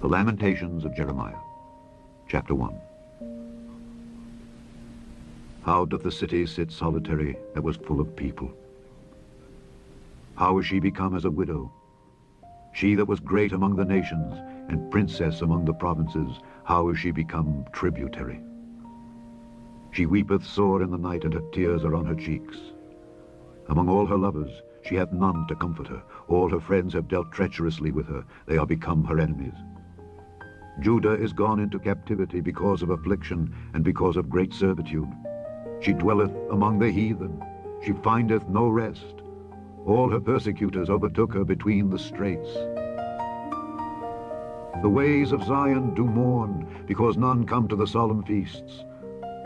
The Lamentations of Jeremiah, chapter 1. How doth the city sit solitary that was full of people? How is she become as a widow? She that was great among the nations, and princess among the provinces, how is she become tributary? She weepeth sore in the night, and her tears are on her cheeks. Among all her lovers she hath none to comfort her. All her friends have dealt treacherously with her. They are become her enemies. Judah is gone into captivity because of affliction and because of great servitude. She dwelleth among the heathen. She findeth no rest. All her persecutors overtook her between the straits. The ways of Zion do mourn, because none come to the solemn feasts.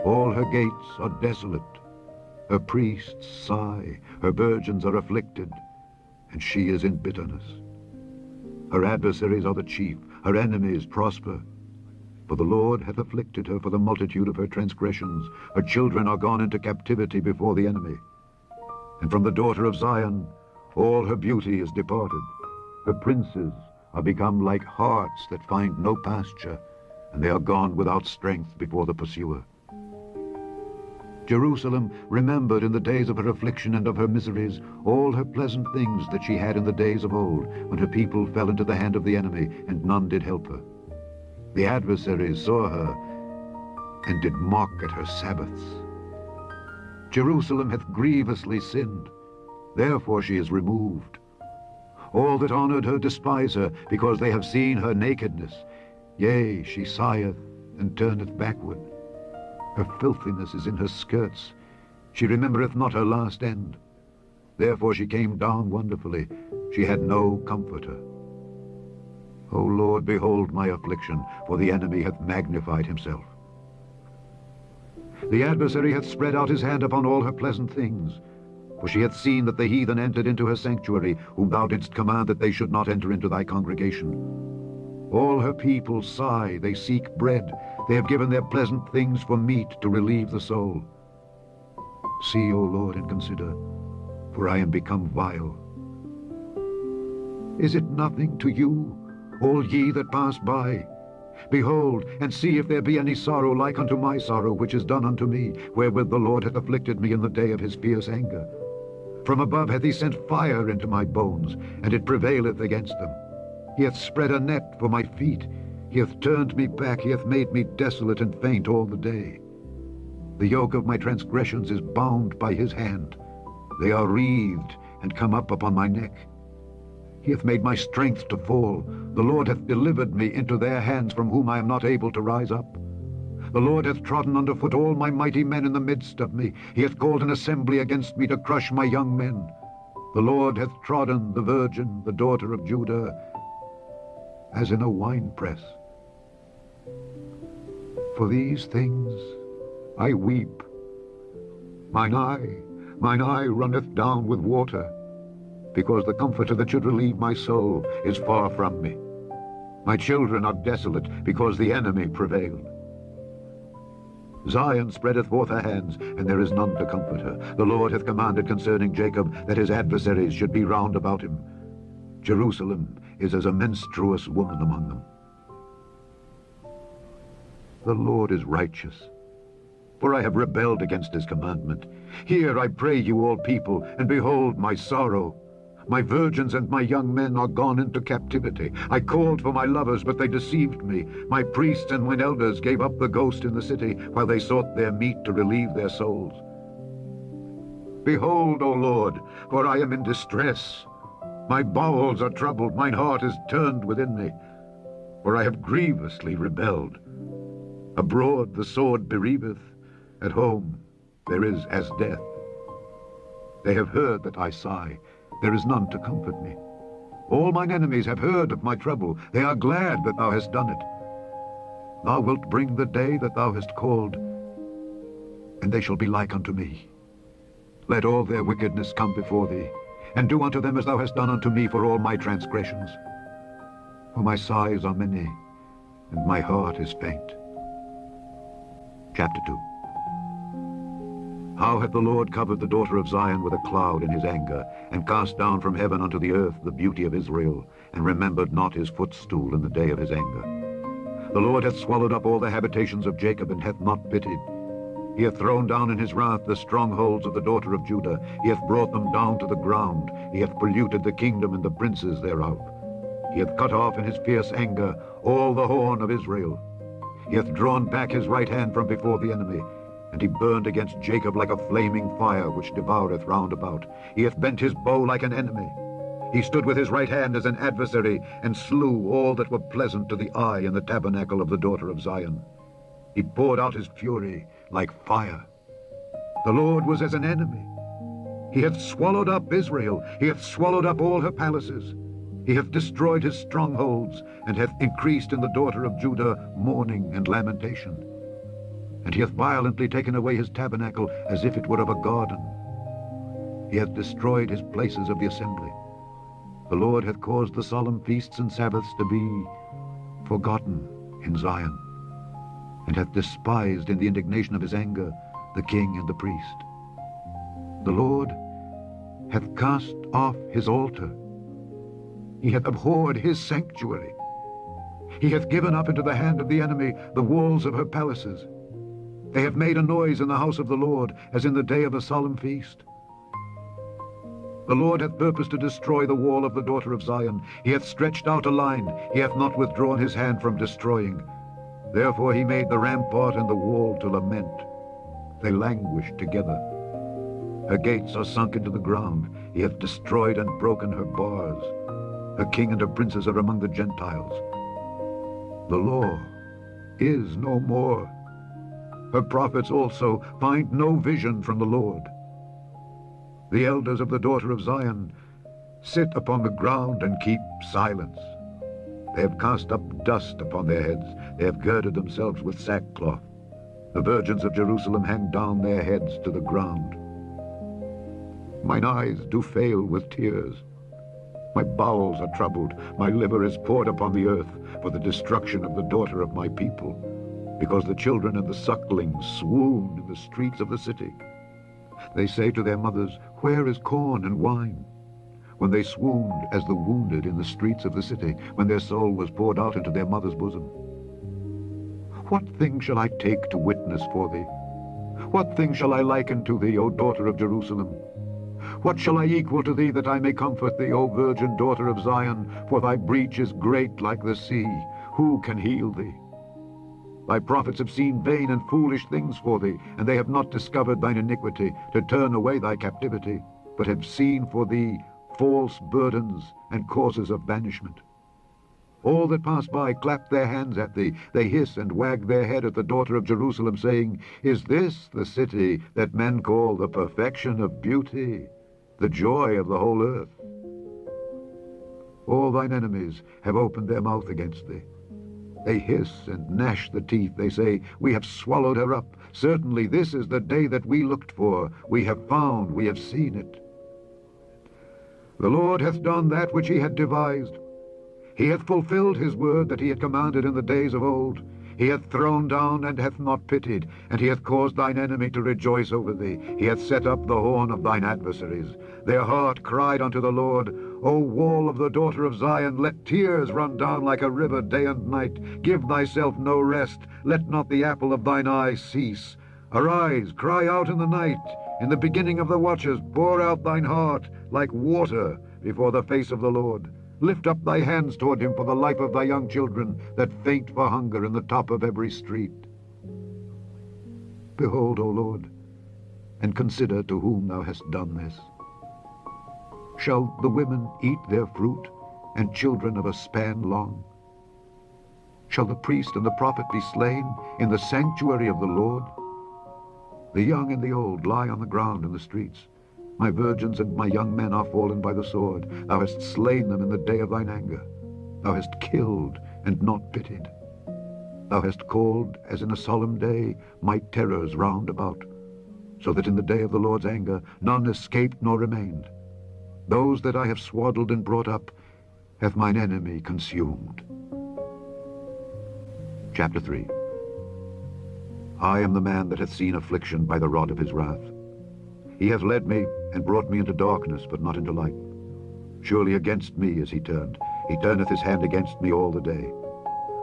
All her gates are desolate. Her priests sigh, her virgins are afflicted, and she is in bitterness. Her adversaries are the chief, her enemies prosper. For the Lord hath afflicted her for the multitude of her transgressions. Her children are gone into captivity before the enemy. And from the daughter of Zion all her beauty is departed. Her princes are become like harts that find no pasture, and they are gone without strength before the pursuer. Jerusalem remembered in the days of her affliction and of her miseries all her pleasant things that she had in the days of old, when her people fell into the hand of the enemy, and none did help her. The adversaries saw her, and did mock at her Sabbaths. Jerusalem hath grievously sinned, therefore she is removed. All that honored her despise her, because they have seen her nakedness. Yea, she sigheth, and turneth backward. Her filthiness is in her skirts. She remembereth not her last end. Therefore she came down wonderfully. She had no comforter. O Lord, behold my affliction, for the enemy hath magnified himself. The adversary hath spread out his hand upon all her pleasant things. For she hath seen that the heathen entered into her sanctuary, whom thou didst command that they should not enter into thy congregation. All her people sigh, they seek bread. They have given their pleasant things for meat to relieve the soul. See, O Lord, and consider, for I am become vile. Is it nothing to you, all ye that pass by? Behold, and see if there be any sorrow like unto my sorrow, which is done unto me, wherewith the Lord hath afflicted me in the day of his fierce anger. From above hath he sent fire into my bones, and it prevaileth against them. He hath spread a net for my feet. He hath turned me back. He hath made me desolate and faint all the day. The yoke of my transgressions is bound by his hand. They are wreathed and come up upon my neck. He hath made my strength to fall. The Lord hath delivered me into their hands, from whom I am not able to rise up. The Lord hath trodden under foot all my mighty men in the midst of me. He hath called an assembly against me to crush my young men. The Lord hath trodden the virgin, the daughter of Judah, as in a winepress. For these things I weep. Mine eye runneth down with water, because the comforter that should relieve my soul is far from me. My children are desolate, because the enemy prevailed. Zion spreadeth forth her hands, and there is none to comfort her. The Lord hath commanded concerning Jacob, that his adversaries should be round about him. Jerusalem is as a menstruous woman among them. The Lord is righteous, for I have rebelled against his commandment. Hear, I pray you, all people, and behold my sorrow. My virgins and my young men are gone into captivity. I called for my lovers, but they deceived me. My priests and mine elders gave up the ghost in the city, while they sought their meat to relieve their souls. Behold, O Lord, for I am in distress. My bowels are troubled, mine heart is turned within me, for I have grievously rebelled. Abroad the sword bereaveth, at home there is as death. They have heard that I sigh, there is none to comfort me. All mine enemies have heard of my trouble, they are glad that thou hast done it. Thou wilt bring the day that thou hast called, and they shall be like unto me. Let all their wickedness come before thee, and do unto them as thou hast done unto me for all my transgressions. For my sighs are many, and my heart is faint. Chapter 2. How hath the Lord covered the daughter of Zion with a cloud in his anger, and cast down from heaven unto the earth the beauty of Israel, and remembered not his footstool in the day of his anger. The Lord hath swallowed up all the habitations of Jacob, and hath not pitied. He hath thrown down in his wrath the strongholds of the daughter of Judah. He hath brought them down to the ground. He hath polluted the kingdom and the princes thereof. He hath cut off in his fierce anger all the horn of Israel. He hath drawn back his right hand from before the enemy, and he burned against Jacob like a flaming fire which devoureth round about. He hath bent his bow like an enemy. He stood with his right hand as an adversary, and slew all that were pleasant to the eye in the tabernacle of the daughter of Zion. He poured out his fury like fire. The Lord was as an enemy. He hath swallowed up Israel. He hath swallowed up all her palaces. He hath destroyed his strongholds, and hath increased in the daughter of Judah mourning and lamentation. And he hath violently taken away his tabernacle as if it were of a garden. He hath destroyed his places of the assembly. The Lord hath caused the solemn feasts and Sabbaths to be forgotten in Zion, and hath despised in the indignation of his anger the king and the priest. The Lord hath cast off his altar. He hath abhorred his sanctuary. He hath given up into the hand of the enemy the walls of her palaces. They have made a noise in the house of the Lord, as in the day of a solemn feast. The Lord hath purposed to destroy the wall of the daughter of Zion. He hath stretched out a line. He hath not withdrawn his hand from destroying. Therefore he made the rampart and the wall to lament. They languish together. Her gates are sunk into the ground. He hath destroyed and broken her bars. Her king and her princes are among the Gentiles. The law is no more. Her prophets also find no vision from the Lord. The elders of the daughter of Zion sit upon the ground and keep silence. They have cast up dust upon their heads. They have girded themselves with sackcloth. The virgins of Jerusalem hang down their heads to the ground. Mine eyes do fail with tears. My bowels are troubled. My liver is poured upon the earth for the destruction of the daughter of my people, because the children and the sucklings swoon in the streets of the city. They say to their mothers, "Where is corn and wine?" When they swooned as the wounded in the streets of the city, when their soul was poured out into their mother's bosom. What thing shall I take to witness for thee? What thing shall I liken to thee, O daughter of Jerusalem? What shall I equal to thee, that I may comfort thee, O virgin daughter of Zion? For thy breach is great like the sea. Who can heal thee? Thy prophets have seen vain and foolish things for thee, and they have not discovered thine iniquity, to turn away thy captivity, but have seen for thee false burdens and causes of banishment. All that pass by clap their hands at thee. They hiss and wag their head at the daughter of Jerusalem, saying, "Is this the city that men call the perfection of beauty, the joy of the whole earth?" All thine enemies have opened their mouth against thee. They hiss and gnash the teeth. They say, "We have swallowed her up. Certainly this is the day that we looked for. We have found, we have seen it." The Lord hath done that which he had devised. He hath fulfilled his word that he had commanded in the days of old. He hath thrown down and hath not pitied, and he hath caused thine enemy to rejoice over thee. He hath set up the horn of thine adversaries. Their heart cried unto the Lord, O wall of the daughter of Zion, let tears run down like a river day and night. Give thyself no rest, let not the apple of thine eye cease. Arise, cry out in the night. In the beginning of the watches pour out thine heart like water before the face of the Lord. Lift up thy hands toward him for the life of thy young children that faint for hunger in the top of every street. Behold, O Lord, and consider to whom thou hast done this. Shall the women eat their fruit, and children of a span long? Shall the priest and the prophet be slain in the sanctuary of the Lord? The young and the old lie on the ground in the streets. My virgins and my young men are fallen by the sword. Thou hast slain them in the day of thine anger. Thou hast killed and not pitied. Thou hast called, as in a solemn day, my terrors round about, so that in the day of the Lord's anger none escaped nor remained. Those that I have swaddled and brought up hath mine enemy consumed. Chapter 3. I am the man that hath seen affliction by the rod of his wrath. He hath led me and brought me into darkness, but not into light. Surely against me is he turned. He turneth his hand against me all the day.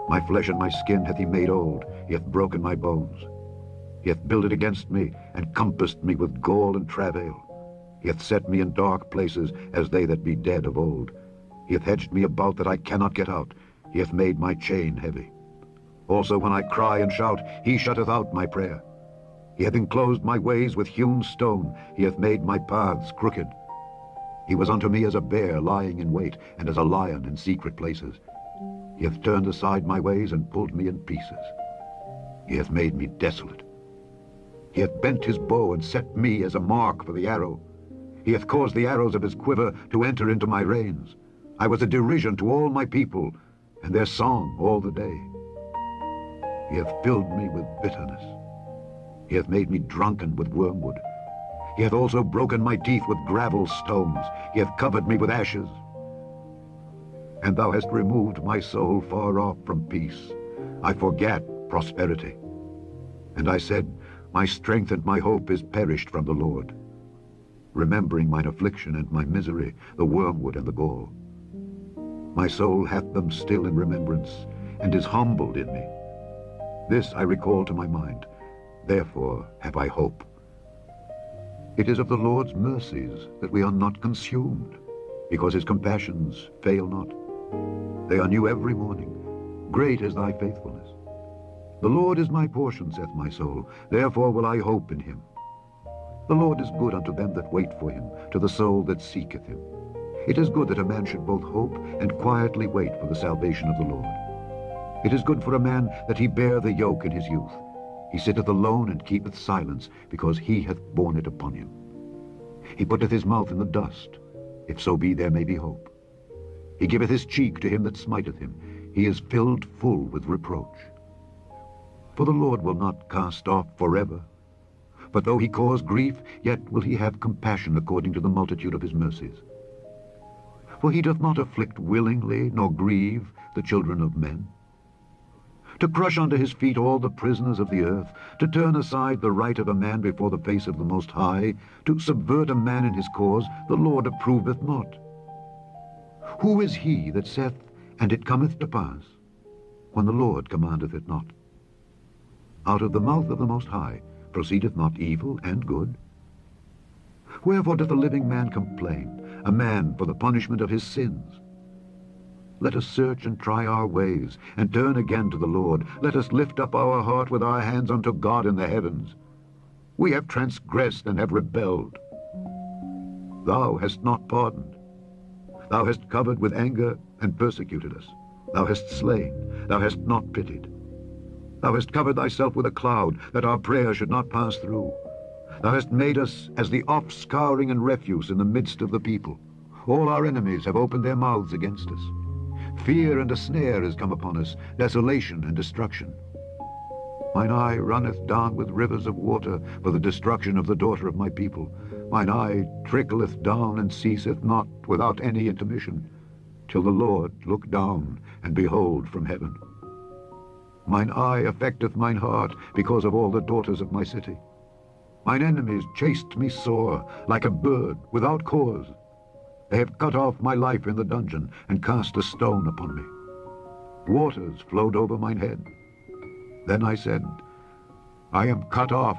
My flesh and my skin hath he made old. He hath broken my bones. He hath builded against me, and compassed me with gall and travail. He hath set me in dark places, as they that be dead of old. He hath hedged me about that I cannot get out. He hath made my chain heavy. Also when I cry and shout, he shutteth out my prayer. He hath enclosed my ways with hewn stone. He hath made my paths crooked. He was unto me as a bear lying in wait, and as a lion in secret places. He hath turned aside my ways, and pulled me in pieces. He hath made me desolate. He hath bent his bow, and set me as a mark for the arrow. He hath caused the arrows of his quiver to enter into my reins. I was a derision to all my people, and their song all the day. He hath filled me with bitterness. He hath made me drunken with wormwood. He hath also broken my teeth with gravel stones. He hath covered me with ashes. And thou hast removed my soul far off from peace. I forgat prosperity. And I said, my strength and my hope is perished from the Lord. Remembering mine affliction and my misery, the wormwood and the gall. My soul hath them still in remembrance, and is humbled in me. This I recall to my mind. Therefore have I hope. It is of the Lord's mercies that we are not consumed, because his compassions fail not. They are new every morning. Great is thy faithfulness. The Lord is my portion, saith my soul. Therefore will I hope in him. The Lord is good unto them that wait for him, to the soul that seeketh him. It is good that a man should both hope and quietly wait for the salvation of the Lord. It is good for a man that he bear the yoke in his youth. He sitteth alone and keepeth silence, because he hath borne it upon him. He putteth his mouth in the dust, if so be there may be hope. He giveth his cheek to him that smiteth him. He is filled full with reproach. For the Lord will not cast off forever. But though he cause grief, yet will he have compassion according to the multitude of his mercies. For he doth not afflict willingly, nor grieve the children of men. To crush under his feet all the prisoners of the earth, to turn aside the right of a man before the face of the Most High, to subvert a man in his cause, the Lord approveth not. Who is he that saith, and it cometh to pass, when the Lord commandeth it not? Out of the mouth of the Most High proceedeth not evil and good? Wherefore doth the living man complain, a man for the punishment of his sins? Let us search and try our ways, and turn again to the Lord. Let us lift up our heart with our hands unto God in the heavens. We have transgressed and have rebelled. Thou hast not pardoned. Thou hast covered with anger and persecuted us. Thou hast slain. Thou hast not pitied. Thou hast covered thyself with a cloud, that our prayer should not pass through. Thou hast made us as the offscouring and refuse in the midst of the people. All our enemies have opened their mouths against us. Fear and a snare is come upon us, desolation and destruction. Mine eye runneth down with rivers of water for the destruction of the daughter of my people. Mine eye trickleth down and ceaseth not without any intermission, till the Lord look down and behold from heaven. Mine eye affecteth mine heart because of all the daughters of my city. Mine enemies chased me sore, like a bird without cause. They have cut off my life in the dungeon, and cast a stone upon me. Waters flowed over mine head. Then I said, I am cut off.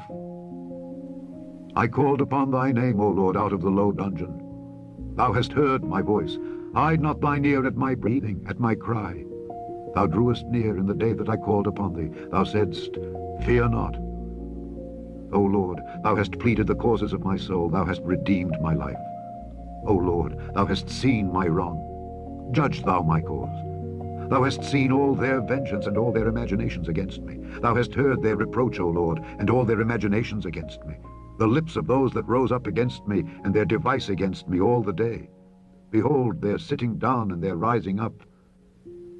I called upon thy name, O Lord, out of the low dungeon. Thou hast heard my voice. Hide not thine ear at my breathing, at my cry. Thou drewest near in the day that I called upon thee. Thou saidst, Fear not. O Lord, thou hast pleaded the causes of my soul. Thou hast redeemed my life. O Lord, thou hast seen my wrong. Judge thou my cause. Thou hast seen all their vengeance and all their imaginations against me. Thou hast heard their reproach, O Lord, and all their imaginations against me. The lips of those that rose up against me, and their device against me all the day. Behold, their sitting down and their rising up.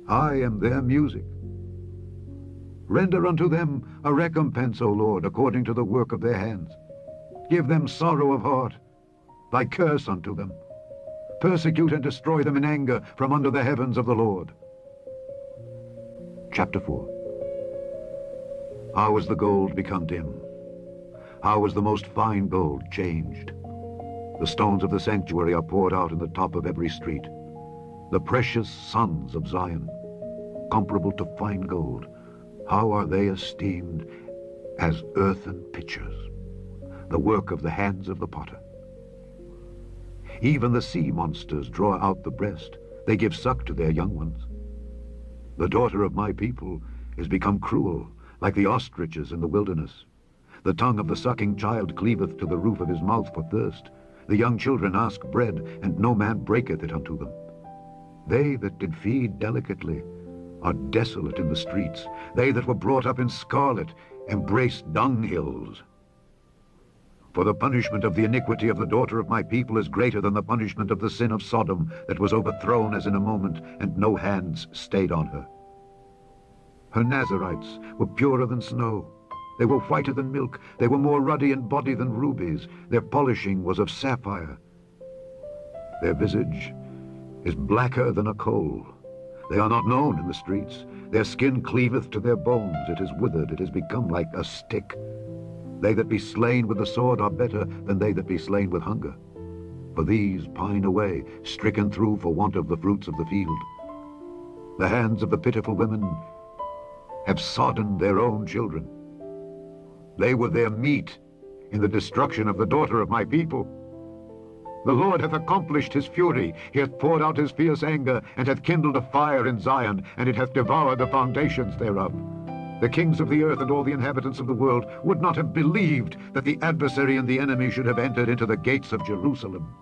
I am their music. Render unto them a recompense, O Lord, according to the work of their hands. Give them sorrow of heart, thy curse unto them. Persecute and destroy them in anger from under the heavens of the Lord. Chapter 4. How is the gold become dim? How is the most fine gold changed? The stones of the sanctuary are poured out in the top of every street. The precious sons of Zion, comparable to fine gold, how are they esteemed as earthen pitchers, the work of the hands of the potter. Even the sea monsters draw out the breast. They give suck to their young ones. The daughter of my people is become cruel, like the ostriches in the wilderness. The tongue of the sucking child cleaveth to the roof of his mouth for thirst. The young children ask bread, and no man breaketh it unto them. They that did feed delicately are desolate in the streets. They that were brought up in scarlet embrace dunghills. For the punishment of the iniquity of the daughter of my people is greater than the punishment of the sin of Sodom, that was overthrown as in a moment, and no hands stayed on her. Her Nazarites were purer than snow. They were whiter than milk. They were more ruddy in body than rubies. Their polishing was of sapphire. Their visage is blacker than a coal. They are not known in the streets. Their skin cleaveth to their bones. It is withered. It is become like a stick. They that be slain with the sword are better than they that be slain with hunger. For these pine away, stricken through for want of the fruits of the field. The hands of the pitiful women have sodden their own children. They were their meat in the destruction of the daughter of my people. The Lord hath accomplished his fury. He hath poured out his fierce anger, and hath kindled a fire in Zion, and it hath devoured the foundations thereof. The kings of the earth and all the inhabitants of the world would not have believed that the adversary and the enemy should have entered into the gates of Jerusalem.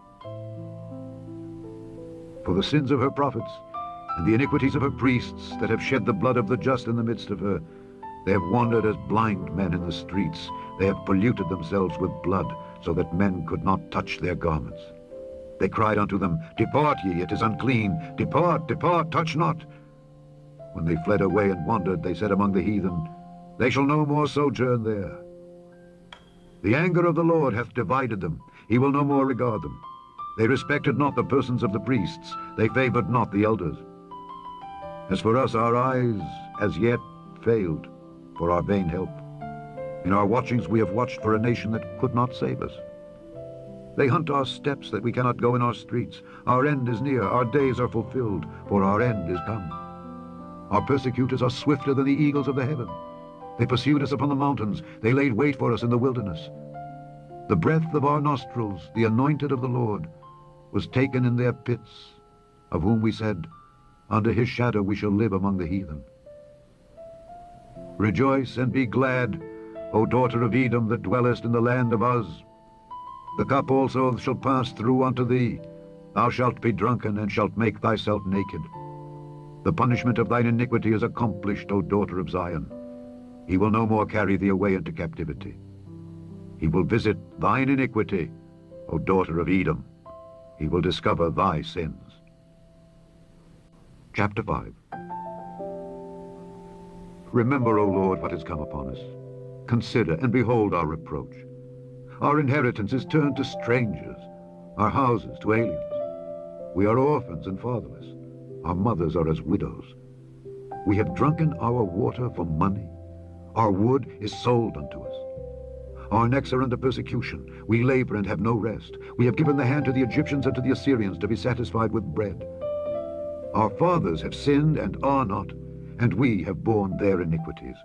For the sins of her prophets, and the iniquities of her priests that have shed the blood of the just in the midst of her, they have wandered as blind men in the streets. They have polluted themselves with blood, so that men could not touch their garments. They cried unto them, Depart ye, it is unclean. Depart, depart, touch not. When they fled away and wandered, they said among the heathen, They shall no more sojourn there. The anger of the Lord hath divided them. He will no more regard them. They respected not the persons of the priests. They favored not the elders. As for us, our eyes as yet failed for our vain help. In our watchings we have watched for a nation that could not save us. They hunt our steps that we cannot go in our streets. Our end is near, our days are fulfilled, for our end is come. Our persecutors are swifter than the eagles of the heaven. They pursued us upon the mountains. They laid wait for us in the wilderness. The breath of our nostrils, the anointed of the Lord, was taken in their pits, of whom we said, Under his shadow we shall live among the heathen. Rejoice and be glad, O daughter of Edom, that dwellest in the land of Uz. The cup also shall pass through unto thee. Thou shalt be drunken, and shalt make thyself naked. The punishment of thine iniquity is accomplished, O daughter of Zion. He will no more carry thee away into captivity. He will visit thine iniquity, O daughter of Edom. He will discover thy sins. Chapter 5. Remember, O Lord, what has come upon us. Consider and behold our reproach. Our inheritance is turned to strangers, our houses to aliens. We are orphans and fatherless. Our mothers are as widows. We have drunken our water for money. Our wood is sold unto us. Our necks are under persecution. We labor and have no rest. We have given the hand to the Egyptians and to the Assyrians to be satisfied with bread. Our fathers have sinned and are not, and we have borne their iniquities.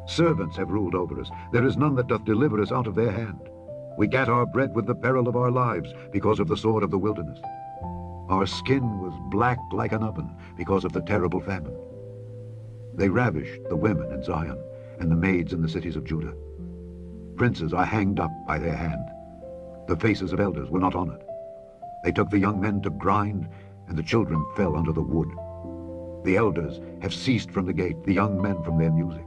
Servants have ruled over us. There is none that doth deliver us out of their hand. We gat our bread with the peril of our lives, because of the sword of the wilderness. Our skin was black like an oven, because of the terrible famine. They ravished the women in Zion, and the maids in the cities of Judah. Princes are hanged up by their hand. The faces of elders were not honored. They took the young men to grind, and the children fell under the wood. The elders have ceased from the gate, the young men from their music.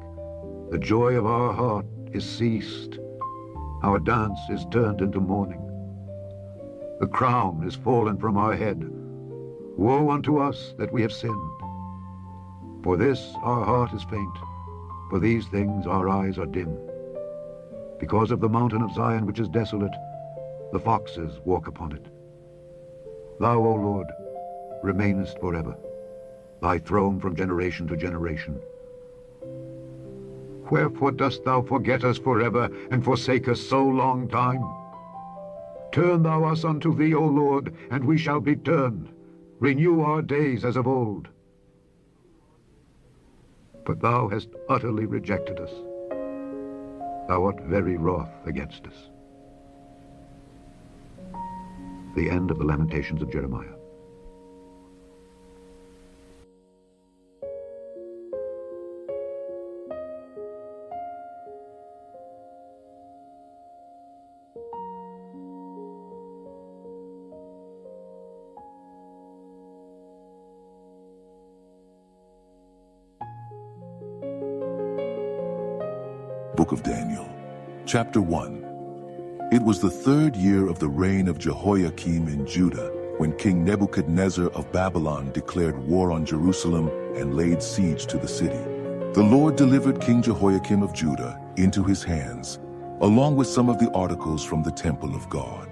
The joy of our heart is ceased. Our dance is turned into mourning. The crown is fallen from our head. Woe unto us that we have sinned. For this our heart is faint. For these things our eyes are dim. Because of the mountain of Zion which is desolate, the foxes walk upon it. Thou, O Lord, remainest forever, thy throne from generation to generation. Wherefore dost thou forget us forever, and forsake us so long time? Turn thou us unto thee, O Lord, and we shall be turned. Renew our days as of old. But thou hast utterly rejected us. Thou art very wroth against us. The end of the Lamentations of Jeremiah. Book of Daniel, Chapter 1. It was the 3rd year of the reign of Jehoiakim in Judah, when King Nebuchadnezzar of Babylon declared war on Jerusalem and laid siege to the city. The Lord delivered King Jehoiakim of Judah into his hands, along with some of the articles from the temple of God.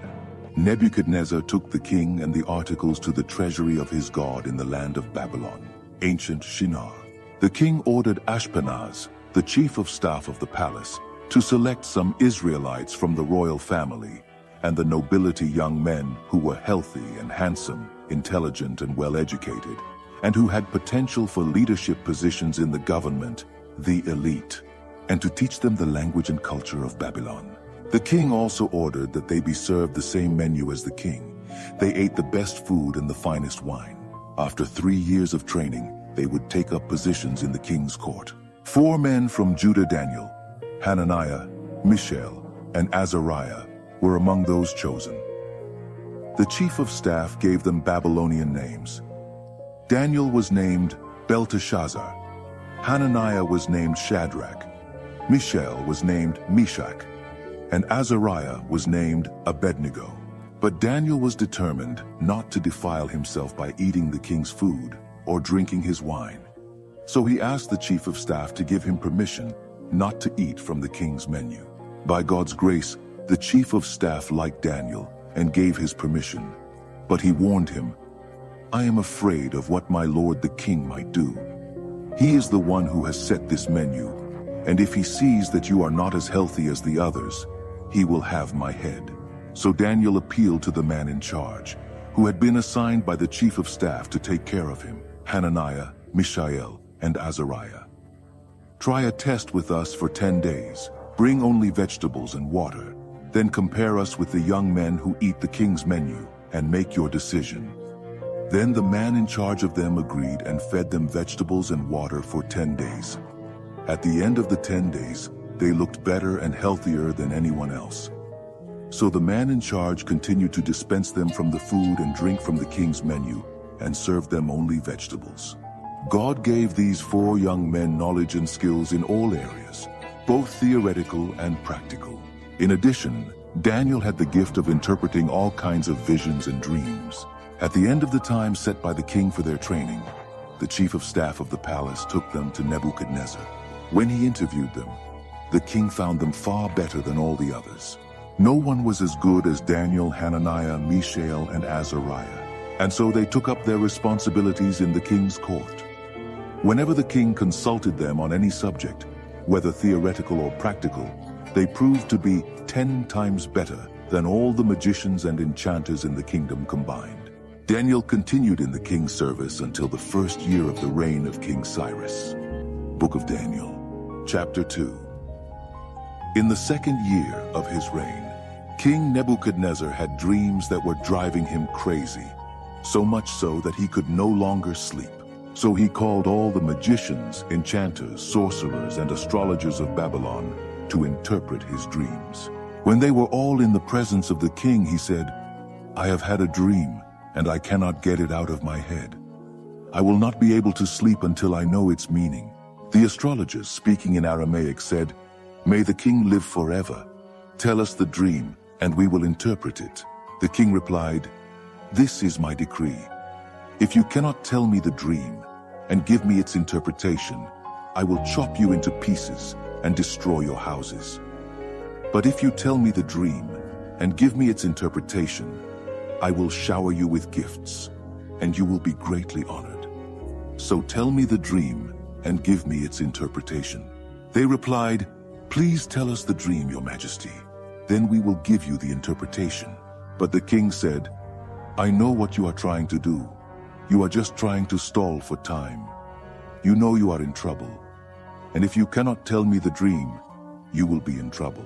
Nebuchadnezzar took the king and the articles to the treasury of his God in the land of Babylon, ancient Shinar. The king ordered Ashpenaz, the chief of staff of the palace, to select some Israelites from the royal family and the nobility young men who were healthy and handsome, intelligent and well-educated, and who had potential for leadership positions in the government, the elite, and to teach them the language and culture of Babylon. The king also ordered that they be served the same menu as the king. They ate the best food and the finest wine. After 3 years of training, they would take up positions in the king's court. 4 men from Judah, Daniel, Hananiah, Mishael, and Azariah, were among those chosen. The chief of staff gave them Babylonian names. Daniel was named Belteshazzar, Hananiah was named Shadrach, Mishael was named Meshach, and Azariah was named Abednego. But Daniel was determined not to defile himself by eating the king's food or drinking his wine. So he asked the chief of staff to give him permission not to eat from the king's menu. By God's grace, the chief of staff liked Daniel and gave his permission. But he warned him, "I am afraid of what my lord the king might do. He is the one who has set this menu, and if he sees that you are not as healthy as the others, he will have my head." So Daniel appealed to the man in charge, who had been assigned by the chief of staff to take care of him, Hananiah, Mishael, and Azariah. "Try a test with us for 10 days. Bring only vegetables and water. Then compare us with the young men who eat the king's menu and make your decision." Then the man in charge of them agreed and fed them vegetables and water for 10 days. At the end of the 10 days, they looked better and healthier than anyone else. So the man in charge continued to dispense them from the food and drink from the king's menu and served them only vegetables. God gave these 4 young men knowledge and skills in all areas, both theoretical and practical. In addition, Daniel had the gift of interpreting all kinds of visions and dreams. At the end of the time set by the king for their training, the chief of staff of the palace took them to Nebuchadnezzar. When he interviewed them, the king found them far better than all the others. No one was as good as Daniel, Hananiah, Mishael, and Azariah, and so they took up their responsibilities in the king's court. Whenever the king consulted them on any subject, whether theoretical or practical, they proved to be 10 times better than all the magicians and enchanters in the kingdom combined. Daniel continued in the king's service until the 1st year of the reign of King Cyrus. Book of Daniel, Chapter 2. In the 2nd year of his reign, King Nebuchadnezzar had dreams that were driving him crazy, so much so that he could no longer sleep. So he called all the magicians, enchanters, sorcerers, and astrologers of Babylon to interpret his dreams. When they were all in the presence of the king, he said, "I have had a dream, and I cannot get it out of my head. I will not be able to sleep until I know its meaning." The astrologers, speaking in Aramaic, said, "May the king live forever. Tell us the dream, and we will interpret it." The king replied, "This is my decree. If you cannot tell me the dream and give me its interpretation, I will chop you into pieces and destroy your houses. But if you tell me the dream and give me its interpretation, I will shower you with gifts, and you will be greatly honored. So tell me the dream and give me its interpretation." They replied, "Please tell us the dream, your majesty. Then we will give you the interpretation." But the king said, "I know what you are trying to do. You are just trying to stall for time. You know you are in trouble. And if you cannot tell me the dream, you will be in trouble.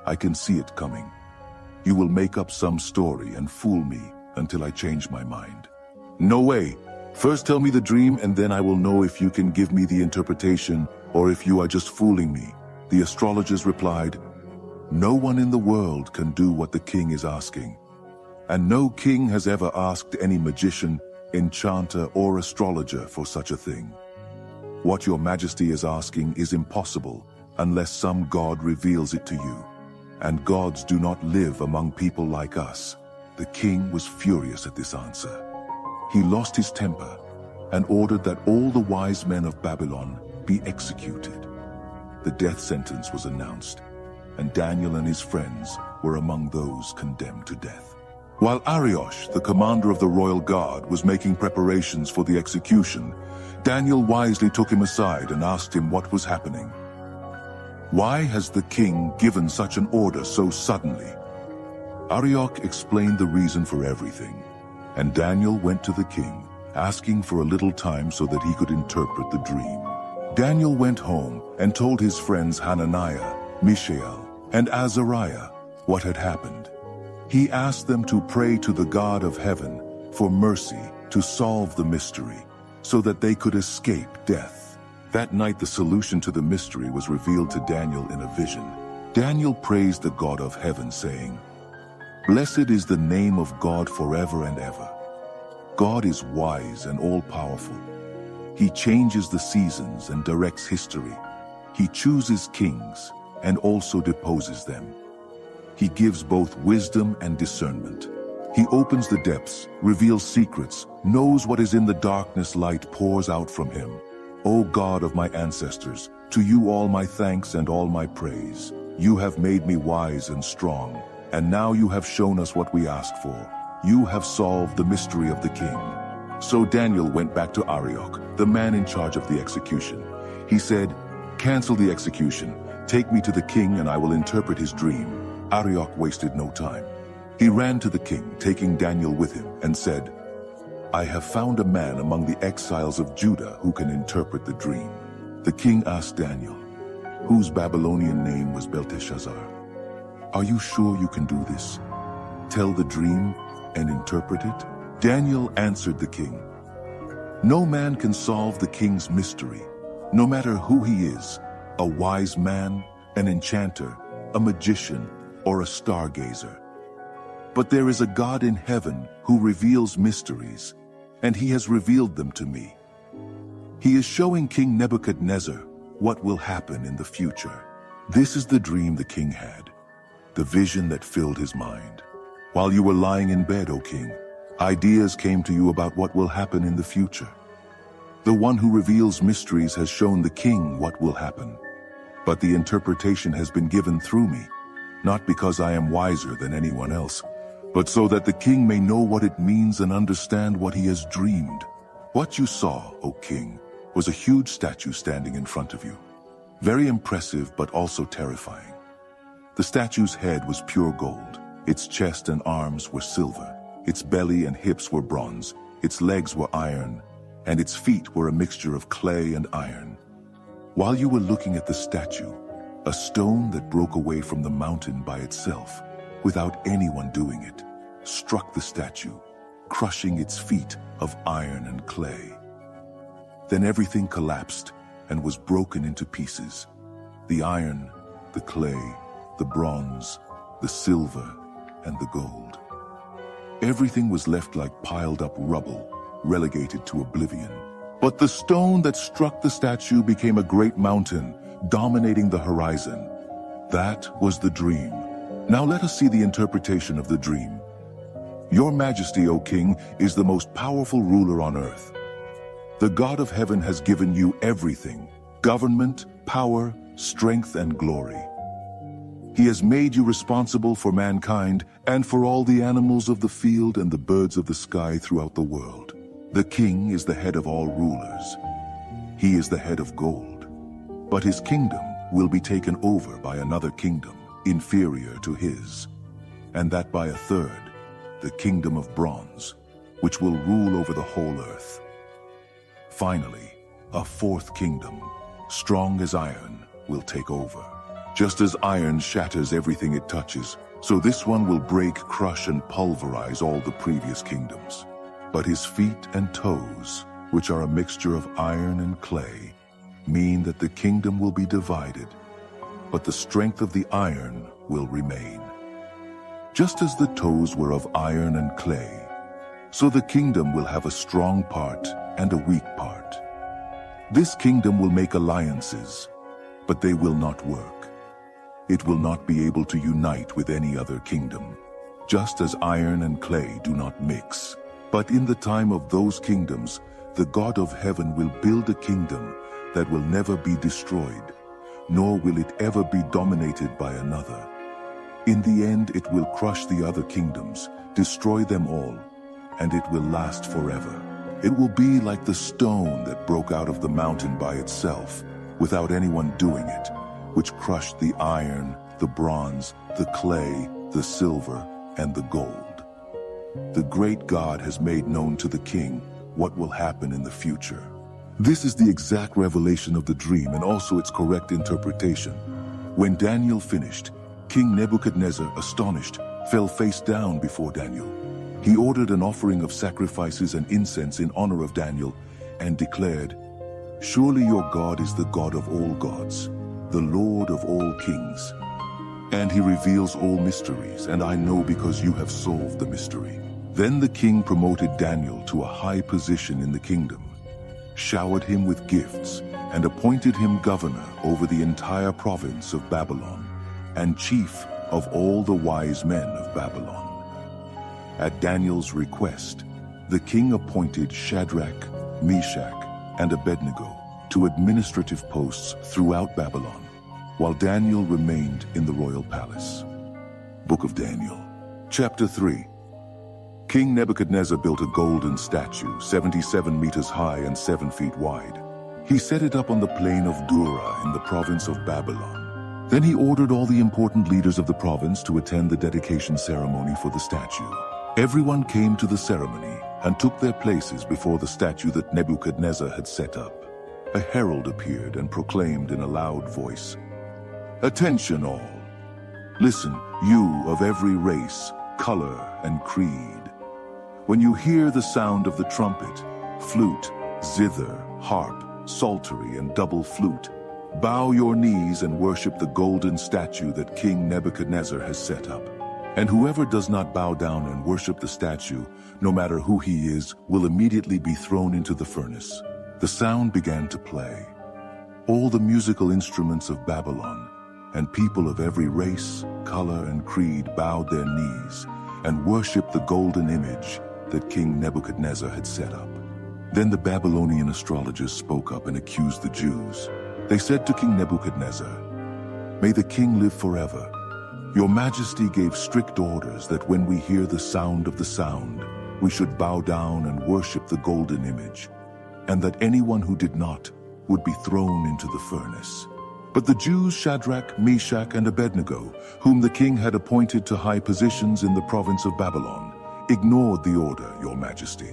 I can see it coming. You will make up some story and fool me until I change my mind. No way. First tell me the dream, and then I will know if you can give me the interpretation or if you are just fooling me." The astrologers replied, "No one in the world can do what the king is asking. And no king has ever asked any magician, enchanter, or astrologer for such a thing. What your majesty is asking is impossible unless some god reveals it to you. And gods do not live among people like us." The king was furious at this answer. He lost his temper and ordered that all the wise men of Babylon be executed. The death sentence was announced, and Daniel and his friends were among those condemned to death. While Arioch, the commander of the royal guard, was making preparations for the execution, Daniel wisely took him aside and asked him what was happening. "Why has the king given such an order so suddenly?" Arioch explained the reason for everything, and Daniel went to the king, asking for a little time so that he could interpret the dream. Daniel went home and told his friends Hananiah, Mishael, and Azariah what had happened. He asked them to pray to the God of heaven for mercy to solve the mystery, so that they could escape death. That night the solution to the mystery was revealed to Daniel in a vision. Daniel praised the God of heaven, saying, "Blessed is the name of God forever and ever. God is wise and all-powerful. He changes the seasons and directs history. He chooses kings and also deposes them. He gives both wisdom and discernment. He opens the depths, reveals secrets, knows what is in the darkness. Light pours out from him. O God of my ancestors, to you all my thanks and all my praise. You have made me wise and strong, and now you have shown us what we asked for. You have solved the mystery of the king." So Daniel went back to Arioch, the man in charge of the execution. He said, "Cancel the execution. Take me to the king and I will interpret his dream." Arioch wasted no time. He ran to the king, taking Daniel with him, and said, "I have found a man among the exiles of Judah who can interpret the dream." The king asked Daniel, whose Babylonian name was Belteshazzar, "Are you sure you can do this? Tell the dream and interpret it?" Daniel answered the king, "No man can solve the king's mystery, no matter who he is, a wise man, an enchanter, a magician, or a stargazer. But there is a God in heaven who reveals mysteries, and he has revealed them to me. He is showing King Nebuchadnezzar what will happen in the future." This is the dream the king had, the vision that filled his mind. While you were lying in bed, O king, ideas came to you about what will happen in the future. The one who reveals mysteries has shown the king what will happen. But the interpretation has been given through me, not because I am wiser than anyone else, but so that the king may know what it means and understand what he has dreamed. What you saw, O king, was a huge statue standing in front of you. Very impressive, but also terrifying. The statue's head was pure gold. Its chest and arms were silver. Its belly and hips were bronze. Its legs were iron, and its feet were a mixture of clay and iron. While you were looking at the statue, a stone that broke away from the mountain by itself, without anyone doing it, struck the statue, crushing its feet of iron and clay. Then everything collapsed and was broken into pieces. The iron, the clay, the bronze, the silver, and the gold. Everything was left like piled up rubble, relegated to oblivion. But the stone that struck the statue became a great mountain, dominating the horizon. That was the dream. Now let us see the interpretation of the dream. Your Majesty, O King, is the most powerful ruler on earth. The God of heaven has given you everything: government, power, strength, and glory. He has made you responsible for mankind and for all the animals of the field and the birds of the sky throughout the world. The king is the head of all rulers. He is the head of gold. but his kingdom will be taken over by another kingdom inferior to his, and that by a third, the kingdom of bronze, which will rule over the whole earth. Finally, a fourth kingdom, strong as iron, will take over. Just as iron shatters everything it touches, so this one will break, crush, and pulverize all the previous kingdoms. But his feet and toes, which are a mixture of iron and clay, mean that the kingdom will be divided, but the strength of the iron will remain. Just as the toes were of iron and clay, so the kingdom will have a strong part and a weak part. This kingdom will make alliances, but they will not work. It will not be able to unite with any other kingdom, just as iron and clay do not mix. But in the time of those kingdoms, the God of heaven will build a kingdom that will never be destroyed, nor will it ever be dominated by another. In the end, it will crush the other kingdoms, destroy them all, and it will last forever. It will be like the stone that broke out of the mountain by itself, without anyone doing it, which crushed the iron, the bronze, the clay, the silver, and the gold. The great God has made known to the king what will happen in the future. This is the exact revelation of the dream and also its correct interpretation. When Daniel finished, King Nebuchadnezzar, astonished, fell face down before Daniel. He ordered an offering of sacrifices and incense in honor of Daniel and declared, "Surely your God is the God of all gods, the Lord of all kings. And he reveals all mysteries, and I know because you have solved the mystery." Then the king promoted Daniel to a high position in the kingdom, showered him with gifts, and appointed him governor over the entire province of Babylon, and chief of all the wise men of Babylon. At Daniel's request, the king appointed Shadrach, Meshach, and Abednego to administrative posts throughout Babylon, while Daniel remained in the royal palace. Book of Daniel, Chapter 3. King Nebuchadnezzar built a golden statue, 77 meters high and 7 feet wide. He set it up on the plain of Dura in the province of Babylon. Then he ordered all the important leaders of the province to attend the dedication ceremony for the statue. Everyone came to the ceremony and took their places before the statue that Nebuchadnezzar had set up. A herald appeared and proclaimed in a loud voice, "Attention all! Listen, you of every race, color, and creed. When you hear the sound of the trumpet, flute, zither, harp, psaltery, and double flute, bow your knees and worship the golden statue that King Nebuchadnezzar has set up. And whoever does not bow down and worship the statue, no matter who he is, will immediately be thrown into the furnace." The sound began to play. All the musical instruments of Babylon and people of every race, color, and creed bowed their knees and worshiped the golden image that King Nebuchadnezzar had set up. Then the Babylonian astrologers spoke up and accused the Jews. They said to King Nebuchadnezzar, "May the king live forever. Your Majesty gave strict orders that when we hear the sound of the sound, we should bow down and worship the golden image, and that anyone who did not would be thrown into the furnace." But the Jews, Shadrach, Meshach, and Abednego, whom the king had appointed to high positions in the province of Babylon, ignored the order, Your Majesty.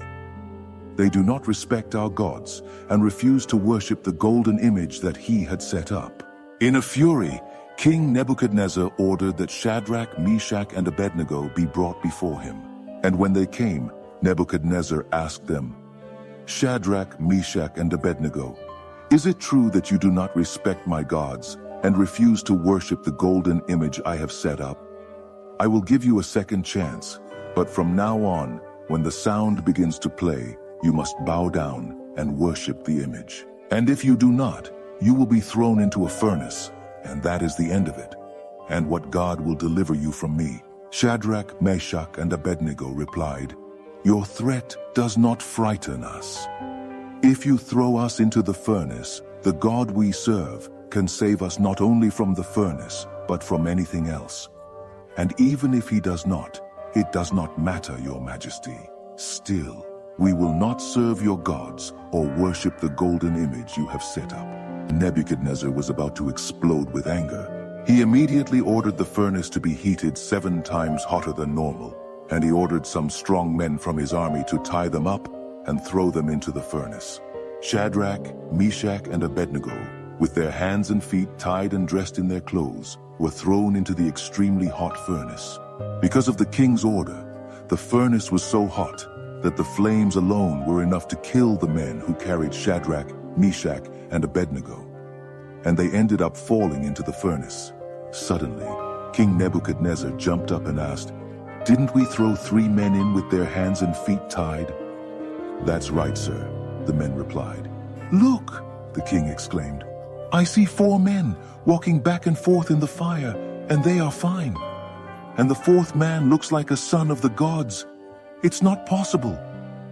They do not respect our gods and refuse to worship the golden image that he had set up. In a fury, King Nebuchadnezzar ordered that Shadrach, Meshach, and Abednego be brought before him. And when they came, Nebuchadnezzar asked them, "Shadrach, Meshach, and Abednego, is it true that you do not respect my gods and refuse to worship the golden image I have set up? I will give you a second chance, but from now on, when the sound begins to play, you must bow down and worship the image. And if you do not, you will be thrown into a furnace, and that is the end of it. And what God will deliver you from me?" Shadrach, Meshach, and Abednego replied, "Your threat does not frighten us. If you throw us into the furnace, the God we serve can save us not only from the furnace, but from anything else. And even if he does not, it does not matter, Your Majesty. Still, "We will not serve your gods or worship the golden image you have set up." Nebuchadnezzar was about to explode with anger. He immediately ordered the furnace to be heated 7 times hotter than normal, and he ordered some strong men from his army to tie them up and throw them into the furnace. Shadrach, Meshach, and Abednego, with their hands and feet tied and dressed in their clothes, were thrown into the extremely hot furnace. Because of the king's order, the furnace was so hot that the flames alone were enough to kill the men who carried Shadrach, Meshach, and Abednego. And they ended up falling into the furnace. Suddenly, King Nebuchadnezzar jumped up and asked, "Didn't we throw 3 men in with their hands and feet tied?" "That's right, sir," the men replied. "Look," the king exclaimed, "I see 4 men walking back and forth in the fire, and they are fine. And the 4th man looks like a son of the gods. It's not possible."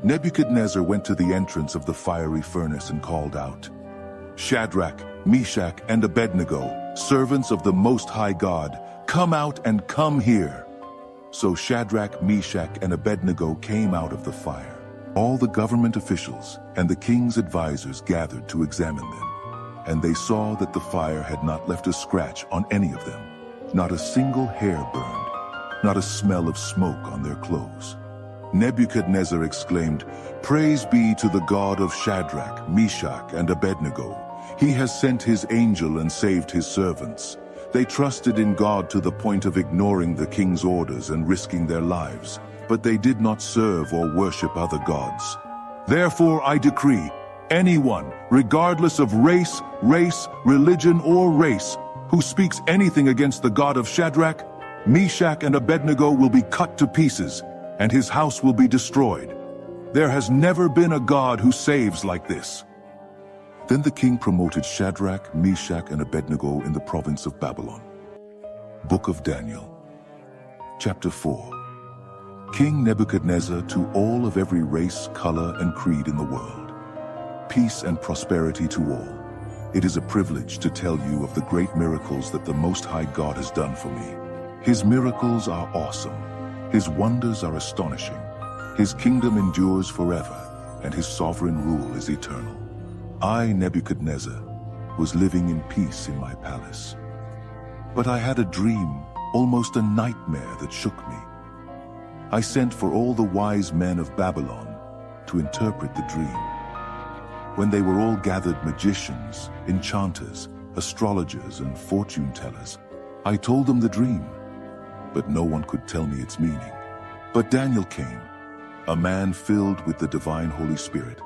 Nebuchadnezzar went to the entrance of the fiery furnace and called out, "Shadrach, Meshach, and Abednego, servants of the Most High God, come out and come here." So Shadrach, Meshach, and Abednego came out of the fire. All the government officials and the king's advisors gathered to examine them, and they saw that the fire had not left a scratch on any of them, not a single hair burned, not a smell of smoke on their clothes. Nebuchadnezzar exclaimed, "Praise be to the God of Shadrach, Meshach, and Abednego. He has sent his angel and saved his servants. They trusted in God to the point of ignoring the king's orders and risking their lives, but they did not serve or worship other gods. Therefore I decree, anyone, regardless of race, religion, or race, who speaks anything against the God of Shadrach, Meshach, and Abednego will be cut to pieces, and his house will be destroyed. There has never been a God who saves like this." Then the king promoted Shadrach, Meshach, and Abednego in the province of Babylon. Book of Daniel, Chapter 4. King Nebuchadnezzar, to all of every race, color, and creed in the world. Peace and prosperity to all. It is a privilege to tell you of the great miracles that the Most High God has done for me. His miracles are awesome. His wonders are astonishing. His kingdom endures forever, and his sovereign rule is eternal. I, Nebuchadnezzar, was living in peace in my palace. But I had a dream, almost a nightmare that shook me. I sent for all the wise men of Babylon to interpret the dream. When they were all gathered, magicians, enchanters, astrologers, and fortune-tellers, I told them the dream, but no one could tell me its meaning. But Daniel came, a man filled with the divine Holy Spirit,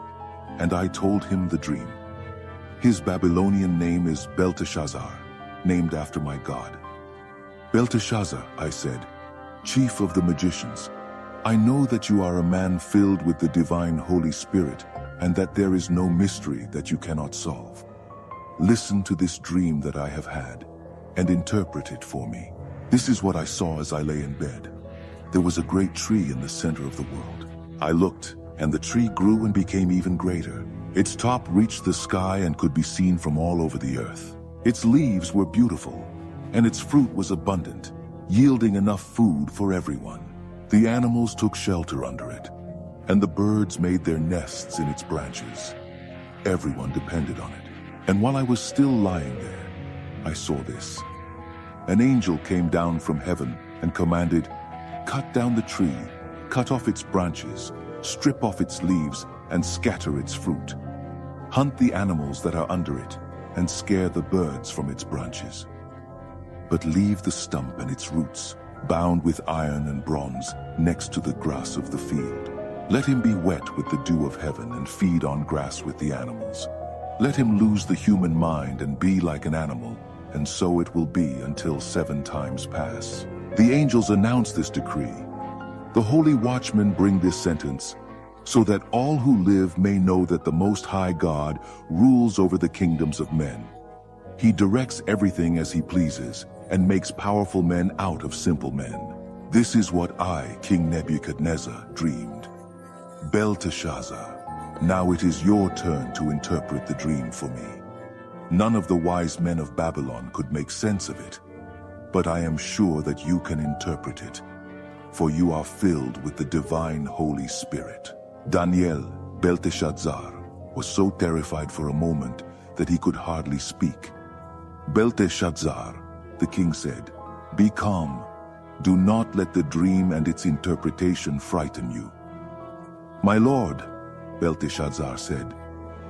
and I told him the dream. His Babylonian name is Belteshazzar, named after my God. "Belteshazzar," I said, "chief of the magicians, I know that you are a man filled with the divine Holy Spirit, and that there is no mystery that you cannot solve. Listen to this dream that I have had, and interpret it for me. This is what I saw as I lay in bed. There was a great tree in the center of the world. I looked, and the tree grew and became even greater. Its top reached the sky and could be seen from all over the earth. Its leaves were beautiful, and its fruit was abundant, yielding enough food for everyone. The animals took shelter under it, and the birds made their nests in its branches. Everyone depended on it. And while I was still lying there, I saw this. An angel came down from heaven and commanded, "Cut down the tree, cut off its branches, strip off its leaves, and scatter its fruit. Hunt the animals that are under it, and scare the birds from its branches. But leave the stump and its roots, bound with iron and bronze, next to the grass of the field. Let him be wet with the dew of heaven and feed on grass with the animals. Let him lose the human mind and be like an animal, and so it will be until 7 times pass." The angels announce this decree. The holy watchmen bring this sentence, so that all who live may know that the Most High God rules over the kingdoms of men. He directs everything as he pleases, and makes powerful men out of simple men. This is what I, King Nebuchadnezzar, dreamed. Belteshazzar, now it is your turn to interpret the dream for me. None of the wise men of Babylon could make sense of it, but I am sure that you can interpret it, for you are filled with the divine Holy Spirit. Daniel, Belteshazzar, was so terrified for a moment that he could hardly speak. Belteshazzar, the king said, "Be calm. Do not let the dream and its interpretation frighten you." "My lord," Belteshazzar said,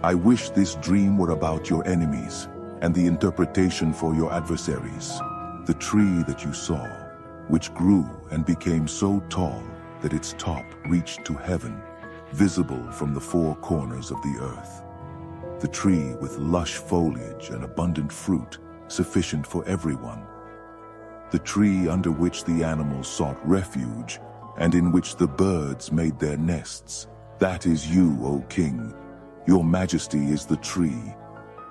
"I wish this dream were about your enemies, and the interpretation for your adversaries. The tree that you saw, which grew and became so tall that its top reached to heaven, visible from the four corners of the earth. The tree with lush foliage and abundant fruit, sufficient for everyone. The tree under which the animals sought refuge, and in which the birds made their nests. That is you, O king. Your majesty is the tree.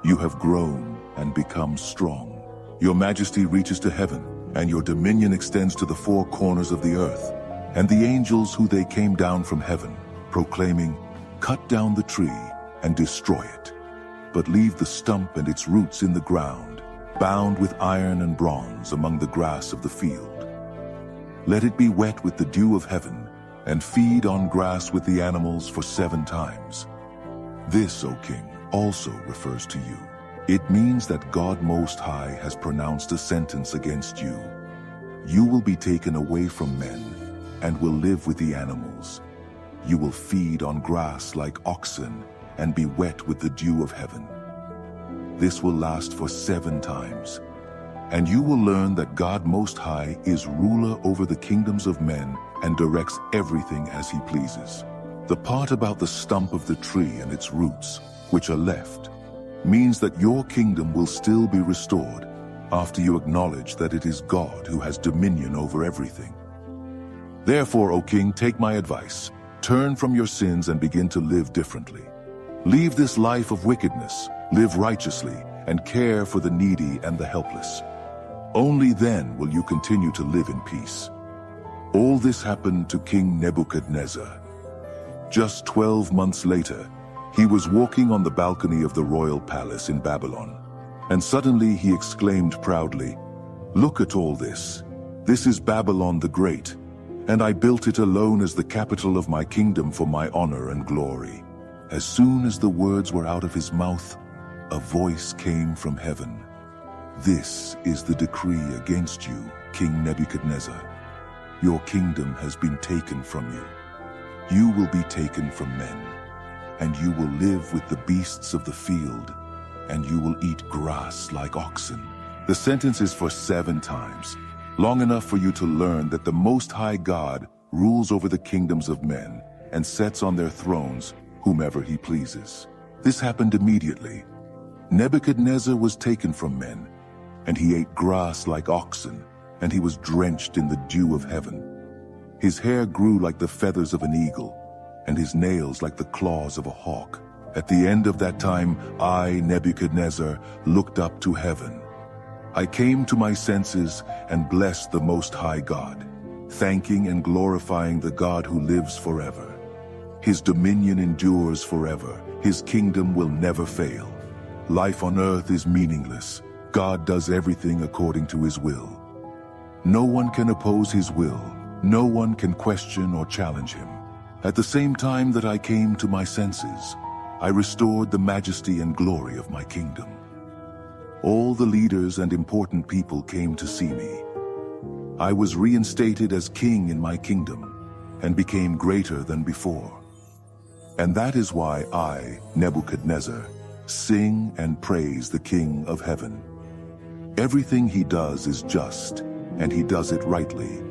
You have grown and become strong. Your majesty reaches to heaven, and your dominion extends to the four corners of the earth. And the angels who they came down from heaven, proclaiming, 'Cut down the tree and destroy it, but leave the stump and its roots in the ground, bound with iron and bronze among the grass of the field. Let it be wet with the dew of heaven, and feed on grass with the animals for 7 times. This, O king, also refers to you. It means that God Most High has pronounced a sentence against you. You will be taken away from men and will live with the animals. You will feed on grass like oxen and be wet with the dew of heaven. This will last for 7 times. And you will learn that God Most High is ruler over the kingdoms of men and directs everything as he pleases. The part about the stump of the tree and its roots, which are left, means that your kingdom will still be restored after you acknowledge that it is God who has dominion over everything. Therefore, O king, take my advice. Turn from your sins and begin to live differently. Leave this life of wickedness, live righteously, and care for the needy and the helpless. Only then will you continue to live in peace." All this happened to King Nebuchadnezzar. Just 12 months later, he was walking on the balcony of the royal palace in Babylon, and suddenly he exclaimed proudly, "Look at all this. This is Babylon the Great, and I built it alone as the capital of my kingdom for my honor and glory." As soon as the words were out of his mouth, a voice came from heaven. "This is the decree against you, King Nebuchadnezzar. Your kingdom has been taken from you. You will be taken from men, and you will live with the beasts of the field, and you will eat grass like oxen." The sentence is for 7 times, long enough for you to learn that the Most High God rules over the kingdoms of men and sets on their thrones whomever he pleases. This happened immediately. Nebuchadnezzar was taken from men, and he ate grass like oxen, and he was drenched in the dew of heaven. His hair grew like the feathers of an eagle, and his nails like the claws of a hawk. At the end of that time, I, Nebuchadnezzar, looked up to heaven. I came to my senses and blessed the Most High God, thanking and glorifying the God who lives forever. His dominion endures forever. His kingdom will never fail. Life on earth is meaningless. God does everything according to his will. No one can oppose his will. No one can question or challenge him. At the same time that I came to my senses, I restored the majesty and glory of my kingdom. All the leaders and important people came to see me. I was reinstated as king in my kingdom and became greater than before. And that is why I, Nebuchadnezzar, sing and praise the King of heaven. Everything he does is just, and he does it rightly.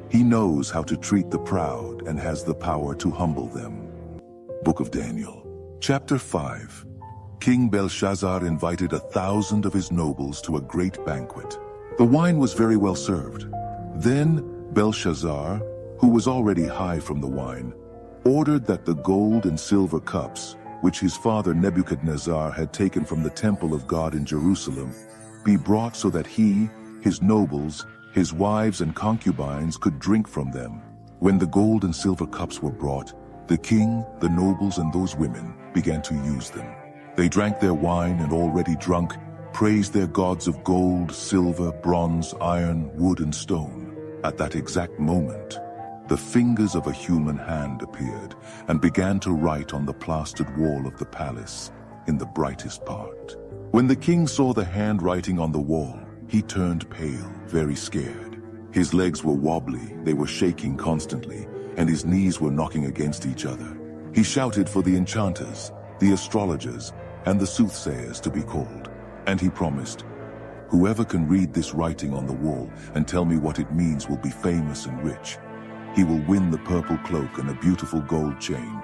He knows how to treat the proud and has the power to humble them. Book of Daniel, chapter 5. King Belshazzar invited 1,000 of his nobles to a great banquet. The wine was very well served. Then Belshazzar, who was already high from the wine, ordered that the gold and silver cups, which his father Nebuchadnezzar had taken from the temple of God in Jerusalem, be brought so that he, his nobles, his wives and concubines could drink from them. When the gold and silver cups were brought, the king, the nobles, and those women began to use them. They drank their wine and, already drunk, praised their gods of gold, silver, bronze, iron, wood, and stone. At that exact moment, the fingers of a human hand appeared and began to write on the plastered wall of the palace in the brightest part. When the king saw the handwriting on the wall, he turned pale, very scared. His legs were wobbly, they were shaking constantly, and his knees were knocking against each other. He shouted for the enchanters, the astrologers, and the soothsayers to be called. And he promised, "Whoever can read this writing on the wall and tell me what it means will be famous and rich. He will win the purple cloak and a beautiful gold chain,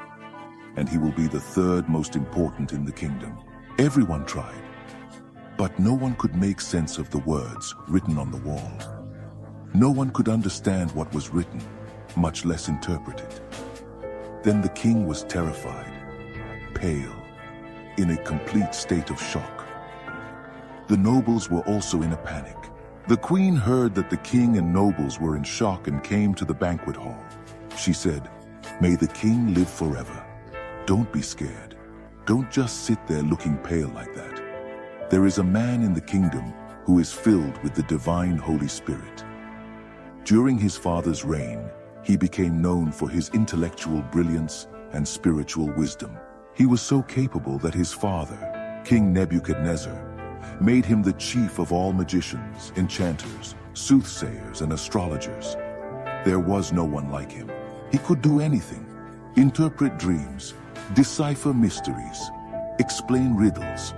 and he will be the third most important in the kingdom." Everyone tried, but no one could make sense of the words written on the wall. No one could understand what was written, much less interpret it. Then the king was terrified, pale, in a complete state of shock. The nobles were also in a panic. The queen heard that the king and nobles were in shock and came to the banquet hall. She said, "May the king live forever. Don't be scared. Don't just sit there looking pale like that. There is a man in the kingdom who is filled with the divine Holy Spirit." During his father's reign, he became known for his intellectual brilliance and spiritual wisdom. He was so capable that his father, King Nebuchadnezzar, made him the chief of all magicians, enchanters, soothsayers, and astrologers. There was no one like him. He could do anything: interpret dreams, decipher mysteries, explain riddles.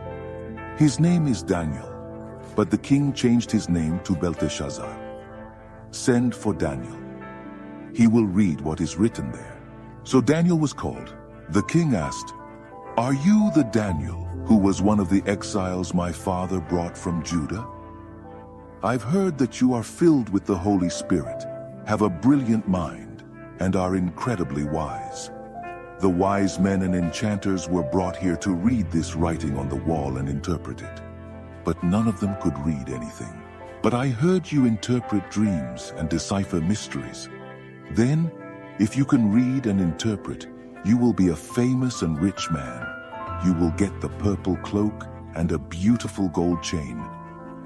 His name is Daniel, but the king changed his name to Belteshazzar. "Send for Daniel. He will read what is written there." So Daniel was called. The king asked, "Are you the Daniel who was one of the exiles my father brought from Judah? I've heard that you are filled with the Holy Spirit, have a brilliant mind, and are incredibly wise." The wise men and enchanters were brought here to read this writing on the wall and interpret it, but none of them could read anything. "But I heard you interpret dreams and decipher mysteries. Then, if you can read and interpret, you will be a famous and rich man. You will get the purple cloak and a beautiful gold chain,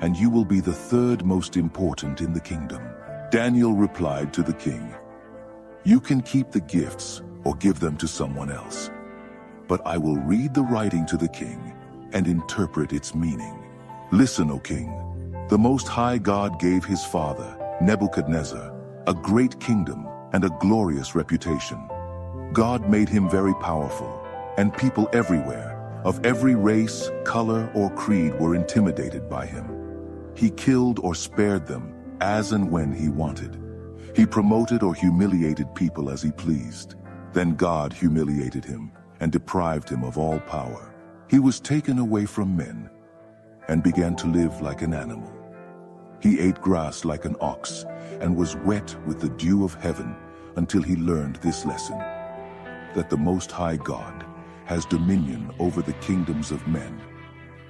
and you will be the third most important in the kingdom." Daniel replied to the king, "You can keep the gifts or give them to someone else, but I will read the writing to the king and interpret its meaning. Listen, O king, the Most High God gave his father, Nebuchadnezzar, a great kingdom and a glorious reputation. God made him very powerful, and people everywhere, of every race, color, or creed were intimidated by him. He killed or spared them as and when he wanted. He promoted or humiliated people as he pleased. Then God humiliated him and deprived him of all power. He was taken away from men and began to live like an animal. He ate grass like an ox and was wet with the dew of heaven until he learned this lesson: that the Most High God has dominion over the kingdoms of men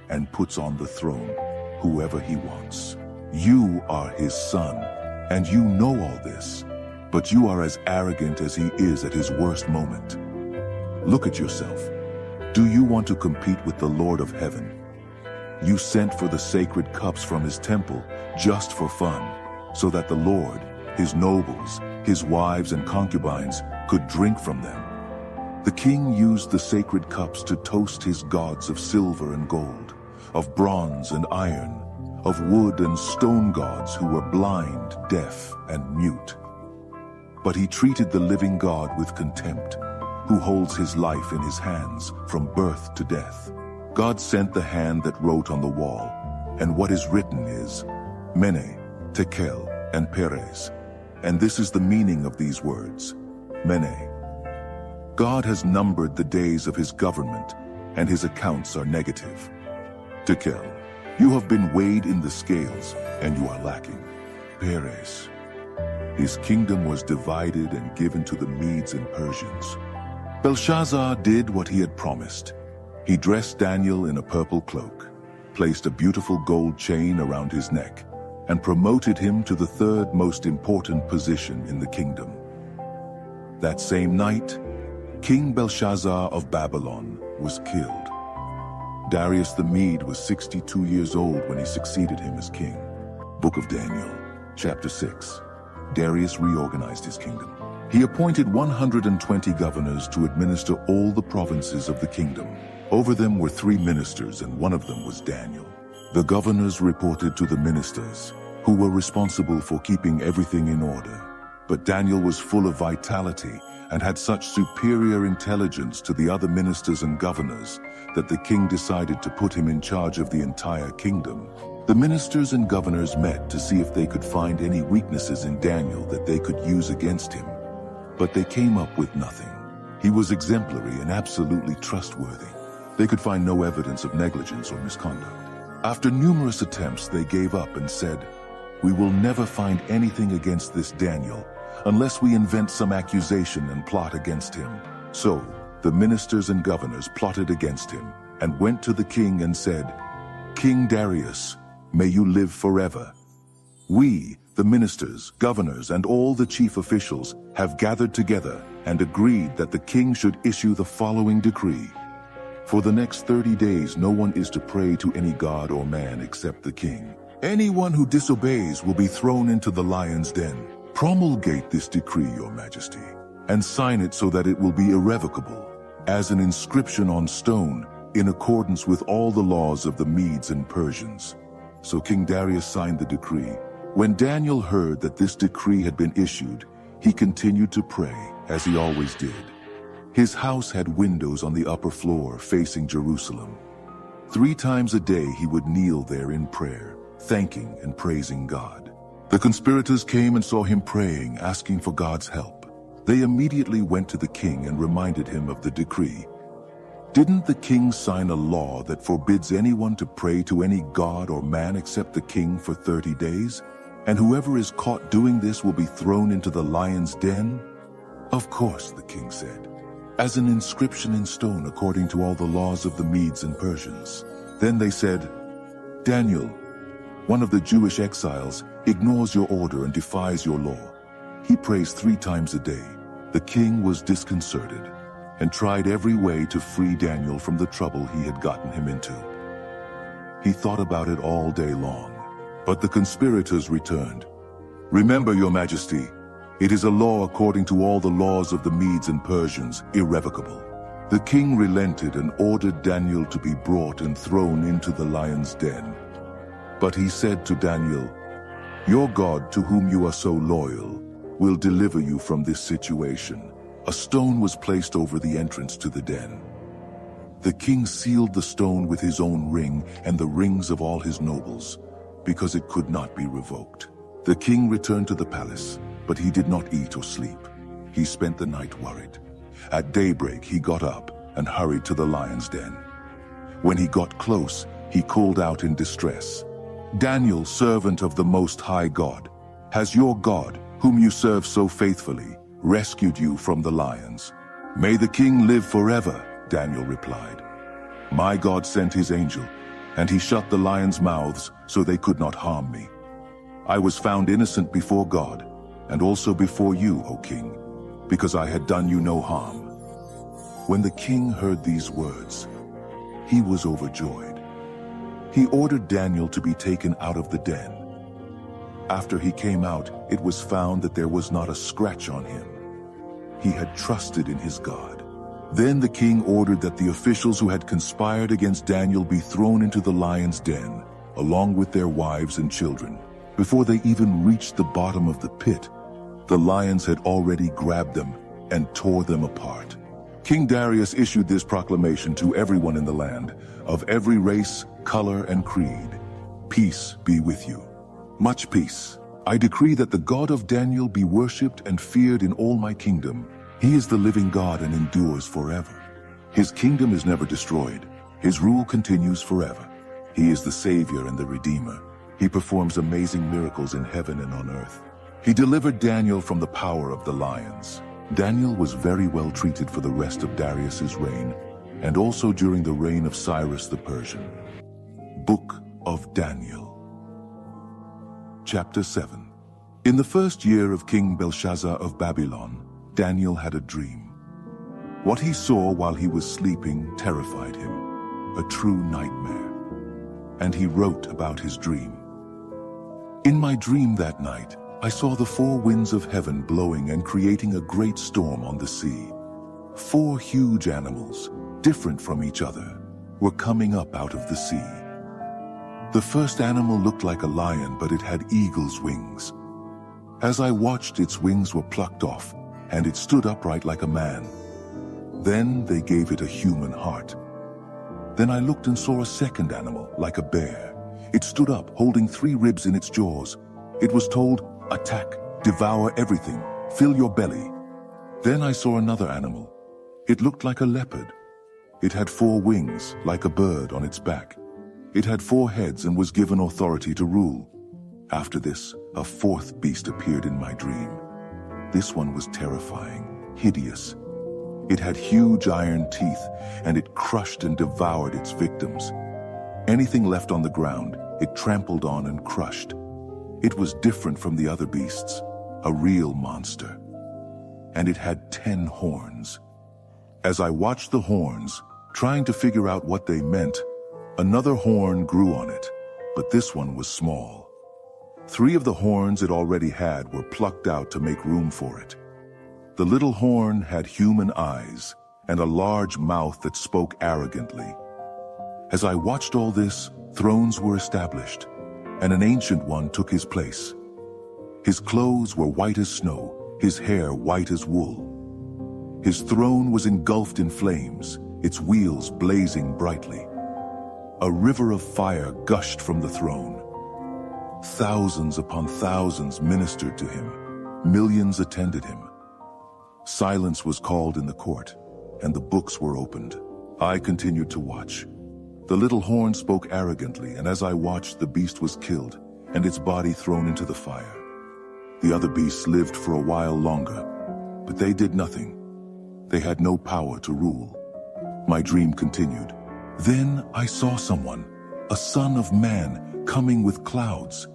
and puts on the throne whoever he wants. You are his son, and you know all this, but you are as arrogant as he is at his worst moment. Look at yourself. Do you want to compete with the Lord of heaven? You sent for the sacred cups from his temple just for fun, so that the Lord, his nobles, his wives and concubines could drink from them. The king used the sacred cups to toast his gods of silver and gold, of bronze and iron, of wood and stone gods who were blind, deaf, and mute. But he treated the living God with contempt, who holds his life in his hands from birth to death. God sent the hand that wrote on the wall, and what is written is Mene, Tekel, and Peres. And this is the meaning of these words: Mene. God has numbered the days of his government, and his accounts are negative. Tekel, you have been weighed in the scales, and you are lacking. Peres, his kingdom was divided and given to the Medes and Persians. Belshazzar did what he had promised. He dressed Daniel in a purple cloak, placed a beautiful gold chain around his neck, and promoted him to the third most important position in the kingdom. That same night, King Belshazzar of Babylon was killed. Darius the Mede was 62 years old when he succeeded him as king. Book of Daniel, chapter 6. Darius reorganized his kingdom. He appointed 120 governors to administer all the provinces of the kingdom. Over them were 3 ministers, and one of them was Daniel. The governors reported to the ministers, who were responsible for keeping everything in order. But Daniel was full of vitality and had such superior intelligence to the other ministers and governors that the king decided to put him in charge of the entire kingdom. The ministers and governors met to see if they could find any weaknesses in Daniel that they could use against him. But they came up with nothing. He was exemplary and absolutely trustworthy. They could find no evidence of negligence or misconduct. After numerous attempts, they gave up and said, "We will never find anything against this Daniel unless we invent some accusation and plot against him." So the ministers and governors plotted against him and went to the king and said, "King Darius, may you live forever. We, the ministers, governors, and all the chief officials, have gathered together and agreed that the king should issue the following decree. For the next 30 days, no one is to pray to any god or man except the king. Anyone who disobeys will be thrown into the lion's den. Promulgate this decree, Your Majesty, and sign it so that it will be irrevocable, as an inscription on stone, in accordance with all the laws of the Medes and Persians." So King Darius signed the decree. When Daniel heard that this decree had been issued, he continued to pray, as he always did. His house had windows on the upper floor facing Jerusalem. 3 times a day he would kneel there in prayer, thanking and praising God. The conspirators came and saw him praying, asking for God's help. They immediately went to the king and reminded him of the decree. "Didn't the king sign a law that forbids anyone to pray to any god or man except the king for 30 days? And whoever is caught doing this will be thrown into the lion's den?" "Of course," the king said, "as an inscription in stone according to all the laws of the Medes and Persians." Then they said, "Daniel, one of the Jewish exiles, ignores your order and defies your law. He prays 3 times a day." The king was disconcerted and tried every way to free Daniel from the trouble he had gotten him into. He thought about it all day long, but the conspirators returned. "Remember, Your Majesty, it is a law according to all the laws of the Medes and Persians, irrevocable." The king relented and ordered Daniel to be brought and thrown into the lion's den. But he said to Daniel, "Your God, to whom you are so loyal, will deliver you from this situation." A stone was placed over the entrance to the den. The king sealed the stone with his own ring and the rings of all his nobles, because it could not be revoked. The king returned to the palace, but he did not eat or sleep. He spent the night worried. At daybreak he got up and hurried to the lion's den. When he got close, he called out in distress, "Daniel, servant of the Most High God, has your God, whom you serve so faithfully, rescued you from the lions?" "May the king live forever," Daniel replied. "My God sent his angel, and he shut the lions' mouths so they could not harm me. I was found innocent before God, and also before you, O king, because I had done you no harm." When the king heard these words, he was overjoyed. He ordered Daniel to be taken out of the den. After he came out, it was found that there was not a scratch on him. He had trusted in his God. Then the king ordered that the officials who had conspired against Daniel be thrown into the lion's den, along with their wives and children. Before they even reached the bottom of the pit, the lions had already grabbed them and tore them apart. King Darius issued this proclamation to everyone in the land, of every race, color, and creed. "Peace be with you. Much peace. I decree that the God of Daniel be worshipped and feared in all my kingdom. He is the living God and endures forever. His kingdom is never destroyed. His rule continues forever. He is the Savior and the Redeemer. He performs amazing miracles in heaven and on earth. He delivered Daniel from the power of the lions." Daniel was very well treated for the rest of Darius's reign, and also during the reign of Cyrus the Persian. Book of Daniel. Chapter 7. In the first year of King Belshazzar of Babylon, Daniel had a dream. What he saw while he was sleeping terrified him, a true nightmare. And he wrote about his dream. "In my dream that night, I saw the four winds of heaven blowing and creating a great storm on the sea. Four huge animals, different from each other, were coming up out of the sea. The first animal looked like a lion, but it had eagle's wings. As I watched, its wings were plucked off, and it stood upright like a man. Then they gave it a human heart. Then I looked and saw a second animal, like a bear. It stood up, holding 3 ribs in its jaws. It was told, "Attack, devour everything, fill your belly." Then I saw another animal. It looked like a leopard. It had 4 wings, like a bird on its back. It had 4 heads and was given authority to rule. After this, a 4th beast appeared in my dream. This one was terrifying, hideous. It had huge iron teeth, and it crushed and devoured its victims. Anything left on the ground, it trampled on and crushed. It was different from the other beasts, a real monster. And it had 10 horns. As I watched the horns, trying to figure out what they meant, another horn grew on it, but this one was small. 3 of the horns it already had were plucked out to make room for it. The little horn had human eyes and a large mouth that spoke arrogantly. As I watched all this, thrones were established, and an ancient one took his place. His clothes were white as snow, his hair white as wool. His throne was engulfed in flames, its wheels blazing brightly. A river of fire gushed from the throne. Thousands upon thousands ministered to him. Millions attended him. Silence was called in the court, and the books were opened. I continued to watch. The little horn spoke arrogantly, and as I watched, the beast was killed, and its body thrown into the fire. The other beasts lived for a while longer, but they did nothing. They had no power to rule. My dream continued. Then I saw someone, a son of man, coming with clouds.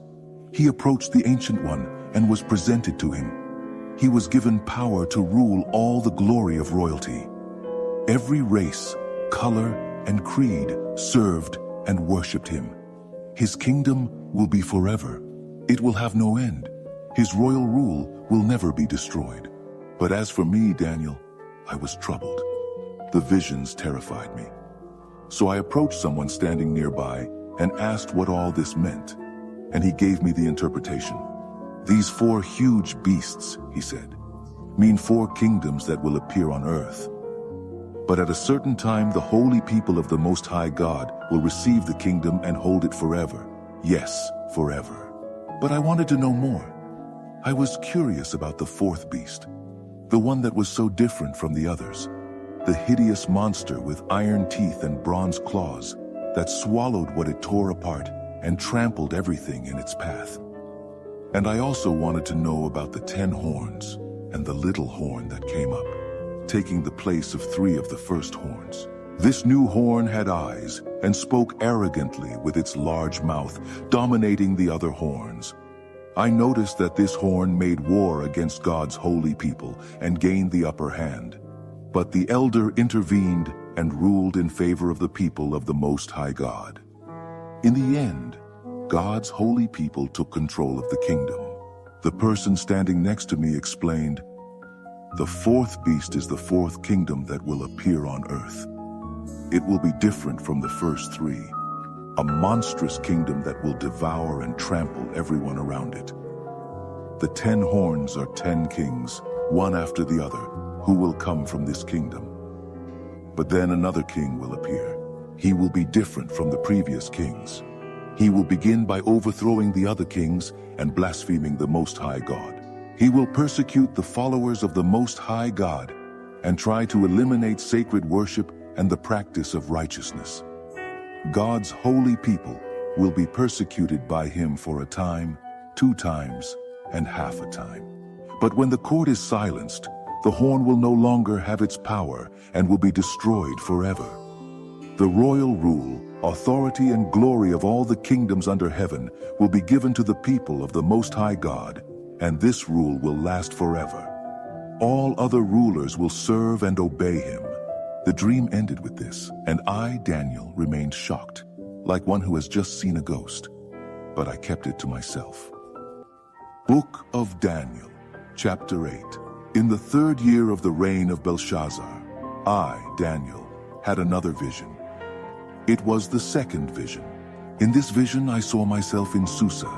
He approached the Ancient One and was presented to him. He was given power to rule all the glory of royalty. Every race, color, and creed served and worshipped him. His kingdom will be forever. It will have no end. His royal rule will never be destroyed. But as for me, Daniel, I was troubled. The visions terrified me. So I approached someone standing nearby and asked what all this meant. And he gave me the interpretation. "These 4 huge beasts," he said, "mean 4 kingdoms that will appear on earth. But at a certain time, the holy people of the Most High God will receive the kingdom and hold it forever. Yes, forever." But I wanted to know more. I was curious about the 4th beast, the one that was so different from the others, the hideous monster with iron teeth and bronze claws that swallowed what it tore apart and trampled everything in its path. And I also wanted to know about the 10 horns and the little horn that came up, taking the place of 3 of the first horns. This new horn had eyes and spoke arrogantly with its large mouth, dominating the other horns. I noticed that this horn made war against God's holy people and gained the upper hand. But the elder intervened and ruled in favor of the people of the Most High God. In the end, God's holy people took control of the kingdom. The person standing next to me explained, "The 4th beast is the 4th kingdom that will appear on earth. It will be different from the first 3, a monstrous kingdom that will devour and trample everyone around it. The 10 horns are 10 kings, one after the other, who will come from this kingdom. But then another king will appear. He will be different from the previous kings. He will begin by overthrowing the other kings and blaspheming the Most High God. He will persecute the followers of the Most High God and try to eliminate sacred worship and the practice of righteousness. God's holy people will be persecuted by him for a time, 2 times, and half a time. But when the court is silenced, the horn will no longer have its power and will be destroyed forever. The royal rule, authority, and glory of all the kingdoms under heaven will be given to the people of the Most High God, and this rule will last forever. All other rulers will serve and obey him." The dream ended with this, and I, Daniel, remained shocked, like one who has just seen a ghost. But I kept it to myself. Book of Daniel, chapter 8. In the 3rd year of the reign of Belshazzar, I, Daniel, had another vision. It was the 2nd vision. In this vision I saw myself in Susa,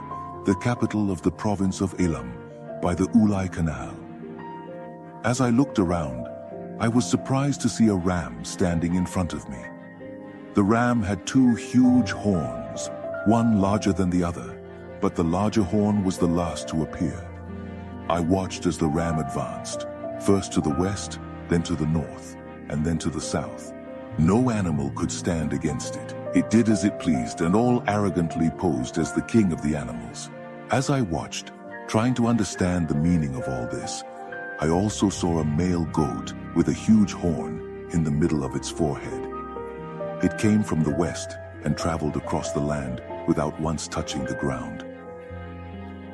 the capital of the province of Elam, by the Ulai Canal. As I looked around, I was surprised to see a ram standing in front of me. The ram had 2 huge horns, one larger than the other, but the larger horn was the last to appear. I watched as the ram advanced, first to the west, then to the north, and then to the south. No animal could stand against it. It did as it pleased, and all arrogantly posed as the king of the animals. As I watched, trying to understand the meaning of all this, I also saw a male goat with a huge horn in the middle of its forehead. It came from the west and traveled across the land without once touching the ground.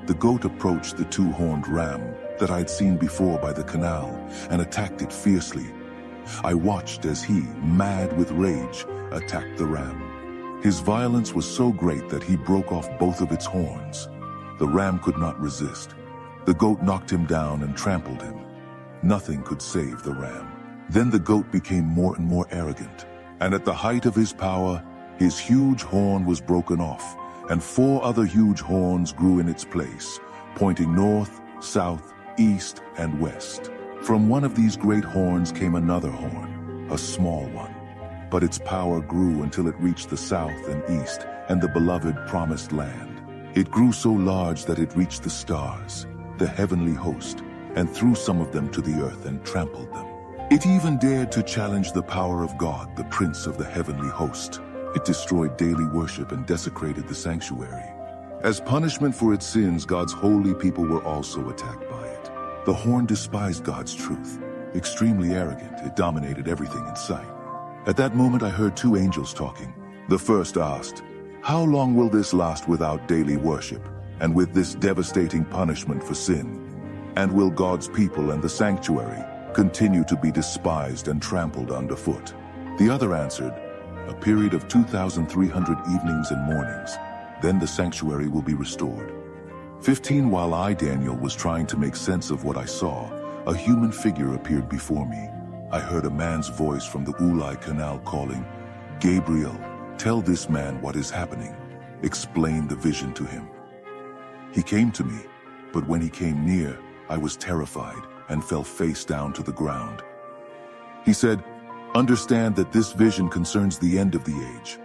The goat approached the 2-horned ram that I had seen before by the canal and attacked it fiercely. I watched as he, mad with rage, attacked the ram. His violence was so great that he broke off both of its horns. The ram could not resist. The goat knocked him down and trampled him. Nothing could save the ram. Then the goat became more and more arrogant, and at the height of his power, his huge horn was broken off, and 4 other huge horns grew in its place, pointing north, south, east, and west. From one of these great horns came another horn, a small one. But its power grew until it reached the south and east and the beloved promised land. It grew so large that it reached the stars, the heavenly host, and threw some of them to the earth and trampled them. It even dared to challenge the power of God, the Prince of the heavenly host. It destroyed daily worship and desecrated the sanctuary. As punishment for its sins, God's holy people were also attacked by it. The horn despised God's truth. Extremely arrogant, it dominated everything in sight. At that moment I heard 2 angels talking. The first asked, "How long will this last without daily worship, and with this devastating punishment for sin? And will God's people and the sanctuary continue to be despised and trampled underfoot?" The other answered, "A period of 2,300 evenings and mornings. Then the sanctuary will be restored." 15 While I, Daniel, was trying to make sense of what I saw, a human figure appeared before me. I heard a man's voice from the Ulai Canal calling, "Gabriel, tell this man what is happening. Explain the vision to him." He came to me, but when he came near, I was terrified and fell face down to the ground. He said, "Understand that this vision concerns the end of the age."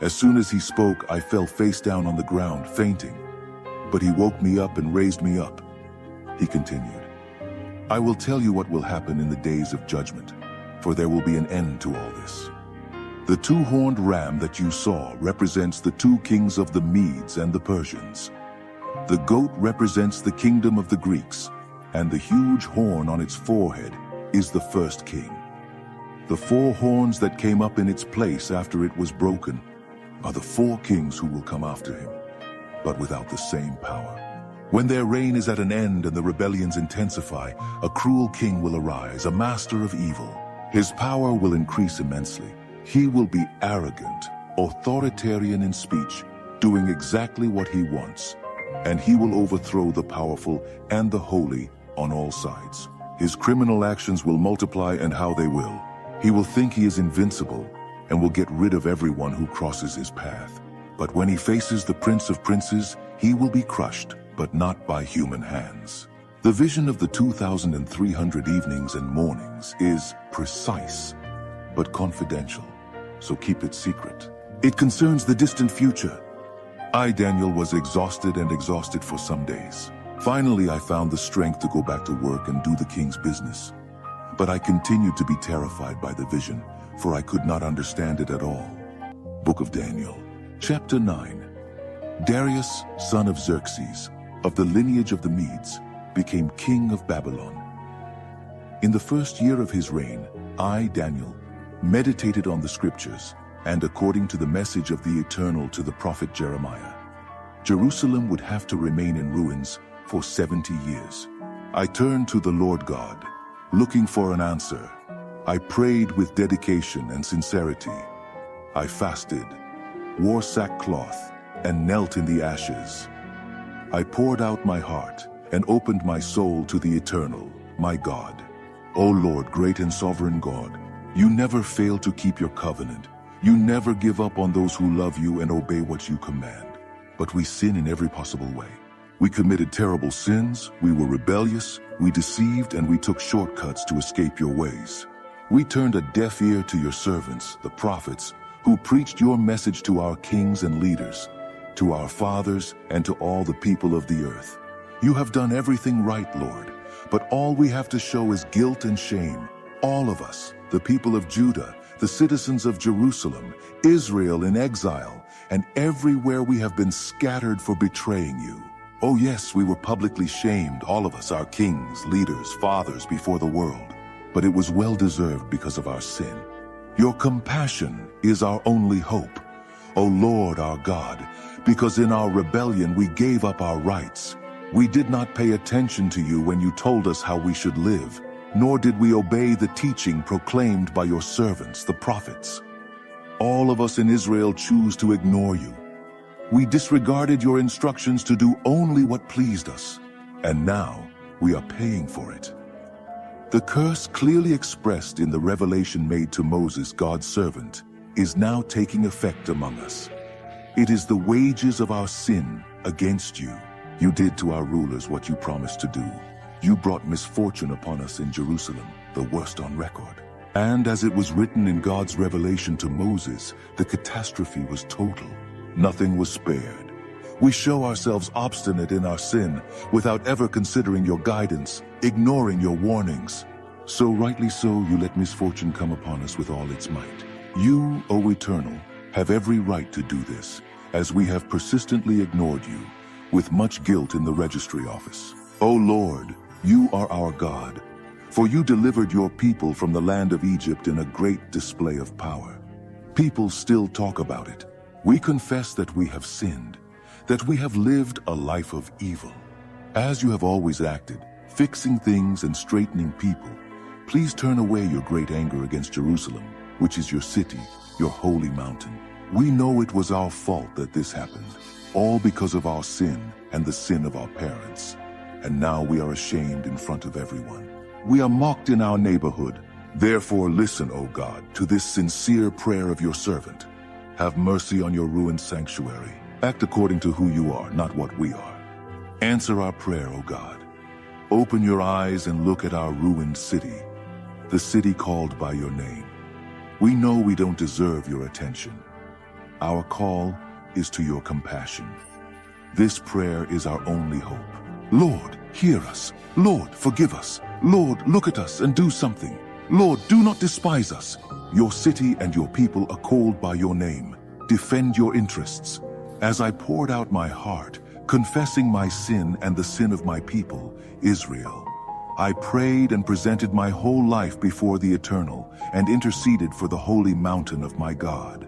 As soon as he spoke, I fell face down on the ground, fainting. But he woke me up and raised me up. He continued, "I will tell you what will happen in the days of judgment, for there will be an end to all this. The 2-horned ram that you saw represents the 2 kings of the Medes and the Persians. The goat represents the kingdom of the Greeks, and the huge horn on its forehead is the first king. The 4 horns that came up in its place after it was broken are the 4 kings who will come after him, but without the same power. When their reign is at an end and the rebellions intensify, a cruel king will arise, a master of evil. His power will increase immensely. He will be arrogant, authoritarian in speech, doing exactly what he wants, and he will overthrow the powerful and the holy on all sides. His criminal actions will multiply, and how they will. He will think he is invincible and will get rid of everyone who crosses his path. But when he faces the Prince of Princes, he will be crushed, but not by human hands. The vision of the 2,300 evenings and mornings is precise, but confidential, so keep it secret. It concerns the distant future. I, Daniel, was exhausted for some days. Finally, I found the strength to go back to work and do the king's business. But I continued to be terrified by the vision, for I could not understand it at all. Book of Daniel, chapter 9. Darius, son of Xerxes, of the lineage of the Medes, became king of Babylon. In the 1st year of his reign, I, Daniel, meditated on the scriptures, and according to the message of the Eternal to the prophet Jeremiah, Jerusalem would have to remain in ruins for 70 years. I turned to the Lord God, looking for an answer. I prayed with dedication and sincerity. I fasted, wore sackcloth, and knelt in the ashes. I poured out my heart and opened my soul to the Eternal, my God. O Lord, great and sovereign God, you never fail to keep your covenant. You never give up on those who love you and obey what you command. But we sin in every possible way. We committed terrible sins, we were rebellious, we deceived, and we took shortcuts to escape your ways. We turned a deaf ear to your servants, the prophets, who preached your message to our kings and leaders, to our fathers, and to all the people of the earth. You have done everything right, Lord, but all we have to show is guilt and shame. All of us, the people of Judah, the citizens of Jerusalem, Israel in exile, and everywhere we have been scattered for betraying you. Oh yes, we were publicly shamed, all of us, our kings, leaders, fathers, before the world. But it was well-deserved because of our sin. Your compassion is our only hope, O Lord our God, because in our rebellion we gave up our rights. We did not pay attention to you when you told us how we should live, nor did we obey the teaching proclaimed by your servants, the prophets. All of us in Israel choose to ignore you. We disregarded your instructions to do only what pleased us, and now we are paying for it. The curse clearly expressed in the revelation made to Moses, God's servant, is now taking effect among us. It is the wages of our sin against you. You did to our rulers what you promised to do. You brought misfortune upon us in Jerusalem, the worst on record. And as it was written in God's revelation to Moses, the catastrophe was total. Nothing was spared. We show ourselves obstinate in our sin without ever considering your guidance, ignoring your warnings. So rightly so, you let misfortune come upon us with all its might. You, O Eternal, have every right to do this, as we have persistently ignored you, with much guilt in the registry office. O Lord, you are our God, for you delivered your people from the land of Egypt in a great display of power. People still talk about it. We confess that we have sinned, that we have lived a life of evil. As you have always acted, fixing things and straightening people, please turn away your great anger against Jerusalem, which is your city, your holy mountain. We know it was our fault that this happened, all because of our sin and the sin of our parents. And now we are ashamed in front of everyone. We are mocked in our neighborhood. Therefore listen, O God, to this sincere prayer of your servant. Have mercy on your ruined sanctuary. Act according to who you are, not what we are. Answer our prayer, O God. Open your eyes and look at our ruined city, the city called by your name. We know we don't deserve your attention. Our call is to your compassion. This prayer is our only hope. Lord, hear us. Lord, forgive us. Lord, look at us and do something. Lord, do not despise us. Your city and your people are called by your name. Defend your interests. As I poured out my heart, confessing my sin and the sin of my people, Israel, I prayed and presented my whole life before the Eternal and interceded for the holy mountain of my God.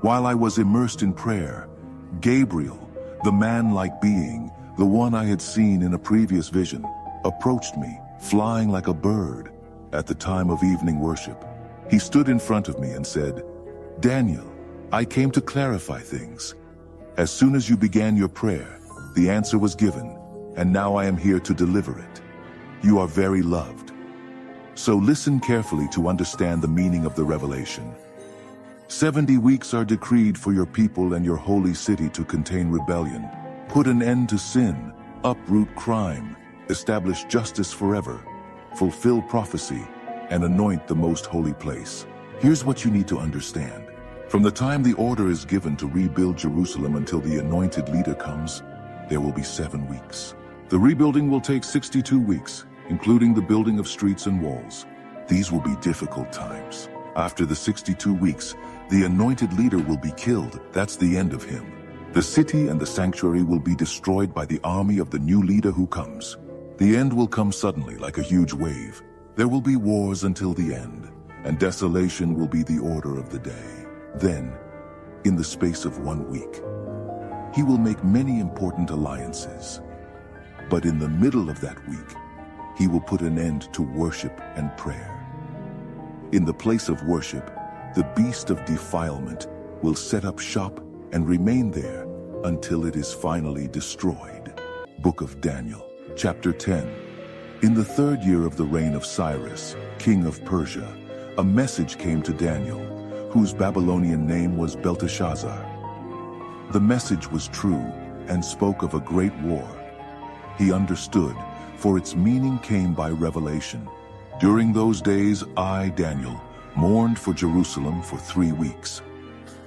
While I was immersed in prayer, Gabriel, the man-like being, the one I had seen in a previous vision, approached me, flying like a bird, at the time of evening worship. He stood in front of me and said, "Daniel, I came to clarify things. As soon as you began your prayer, the answer was given, and now I am here to deliver it. You are very loved. So listen carefully to understand the meaning of the revelation. 70 weeks are decreed for your people and your holy city to contain rebellion, put an end to sin, uproot crime, establish justice forever, fulfill prophecy, and anoint the most holy place." Here's what you need to understand. From the time the order is given to rebuild Jerusalem until the anointed leader comes, there will be 7 weeks. The rebuilding will take 62 weeks, including the building of streets and walls. These will be difficult times. After the 62 weeks, the anointed leader will be killed. That's the end of him. The city and the sanctuary will be destroyed by the army of the new leader who comes. The end will come suddenly, like a huge wave. There will be wars until the end, and desolation will be the order of the day. Then, in the space of 1 week, he will make many important alliances. But in the middle of that week, he will put an end to worship and prayer. In the place of worship, the beast of defilement will set up shop and remain there, until it is finally destroyed. Book of Daniel, chapter 10. In the 3rd year of the reign of Cyrus, king of Persia, a message came to Daniel, whose Babylonian name was Belteshazzar. The message was true and spoke of a great war. He understood, for its meaning came by revelation. During those days, I, Daniel, mourned for Jerusalem for 3 weeks.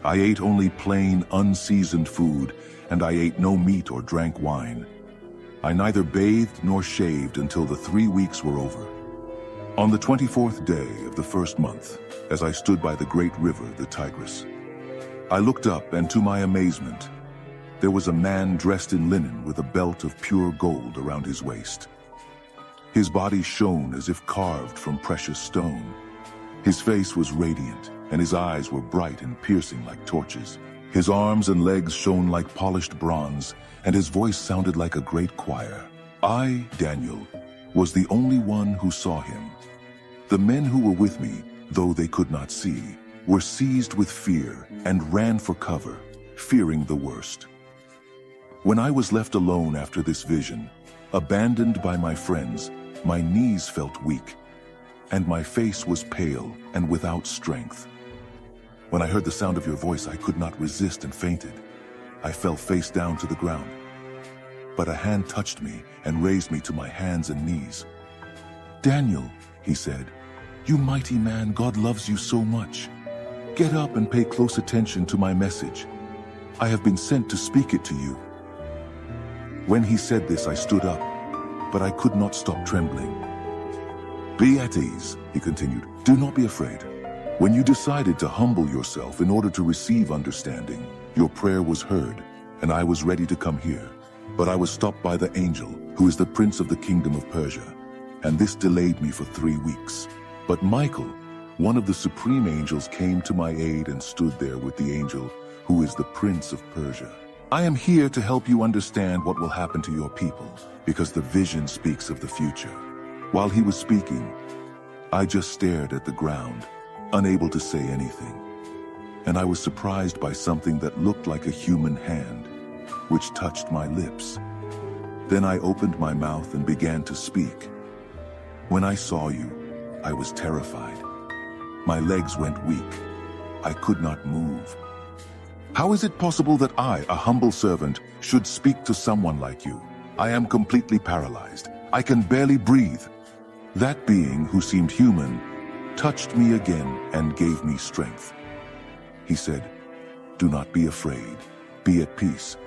I ate only plain, unseasoned food, and I ate no meat or drank wine. I neither bathed nor shaved until the 3 weeks were over. On the 24th day of the 1st month, as I stood by the great river, the Tigris, I looked up, and to my amazement, there was a man dressed in linen with a belt of pure gold around his waist. His body shone as if carved from precious stone. His face was radiant, and his eyes were bright and piercing like torches. His arms and legs shone like polished bronze, and his voice sounded like a great choir. I, Daniel, was the only one who saw him. The men who were with me, though they could not see, were seized with fear and ran for cover, fearing the worst. When I was left alone after this vision, abandoned by my friends, my knees felt weak, and my face was pale and without strength. When I heard the sound of your voice, I could not resist and fainted. I fell face down to the ground. But a hand touched me and raised me to my hands and knees. Daniel, he said, you mighty man, God loves you so much. Get up and pay close attention to my message. I have been sent to speak it to you. When he said this, I stood up, but I could not stop trembling. Be at ease, he continued. Do not be afraid. When you decided to humble yourself in order to receive understanding, your prayer was heard, and I was ready to come here. But I was stopped by the angel, who is the prince of the kingdom of Persia, and this delayed me for 3 weeks. But Michael, one of the supreme angels, came to my aid and stood there with the angel, who is the prince of Persia. I am here to help you understand what will happen to your people, because the vision speaks of the future. While he was speaking, I just stared at the ground, unable to say anything. And I was surprised by something that looked like a human hand, which touched my lips. Then I opened my mouth and began to speak. When I saw you, I was terrified. My legs went weak. I could not move. How is it possible that I, a humble servant, should speak to someone like you? I am completely paralyzed. I can barely breathe. That being, who seemed human, touched me again and gave me strength. He said, do not be afraid. Be at peace.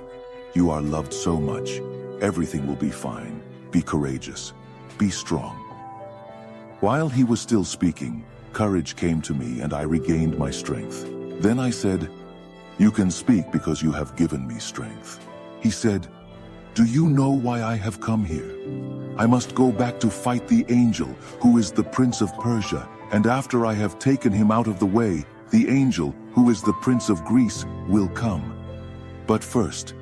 You are loved so much. Everything will be fine. Be courageous. Be strong. While he was still speaking, courage came to me and I regained my strength. Then I said, you can speak because you have given me strength. He said, do you know why I have come here? I must go back to fight the angel, who is the prince of Persia, and after I have taken him out of the way, the angel, who is the prince of Greece, will come. But first,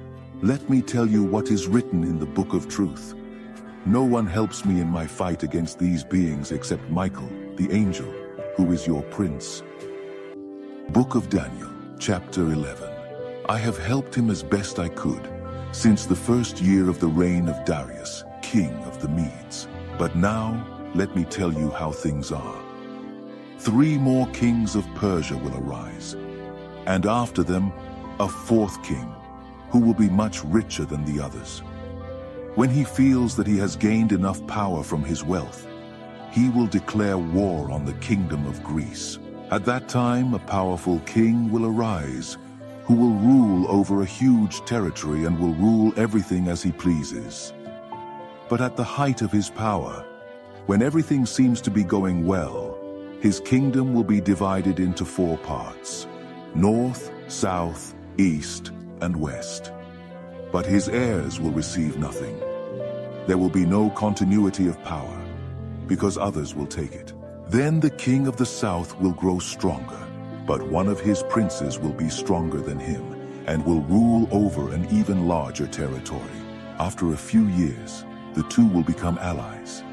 let me tell you what is written in the book of truth. No one helps me in my fight against these beings except Michael, the angel, who is your prince. Book of Daniel, chapter 11. I have helped him as best I could, since the 1st year of the reign of Darius, king of the Medes. But now, let me tell you how things are. 3 more kings of Persia will arise, and after them, a 4th king, who will be much richer than the others. When he feels that he has gained enough power from his wealth, he will declare war on the kingdom of Greece. At that time, a powerful king will arise, who will rule over a huge territory and will rule everything as he pleases. But at the height of his power, when everything seems to be going well, his kingdom will be divided into 4 parts: north, south, east, and west. But his heirs will receive nothing. There will be no continuity of power, because others will take it. Then the king of the south will grow stronger, but one of his princes will be stronger than him, and will rule over an even larger territory. After a few years, the 2 will become allies,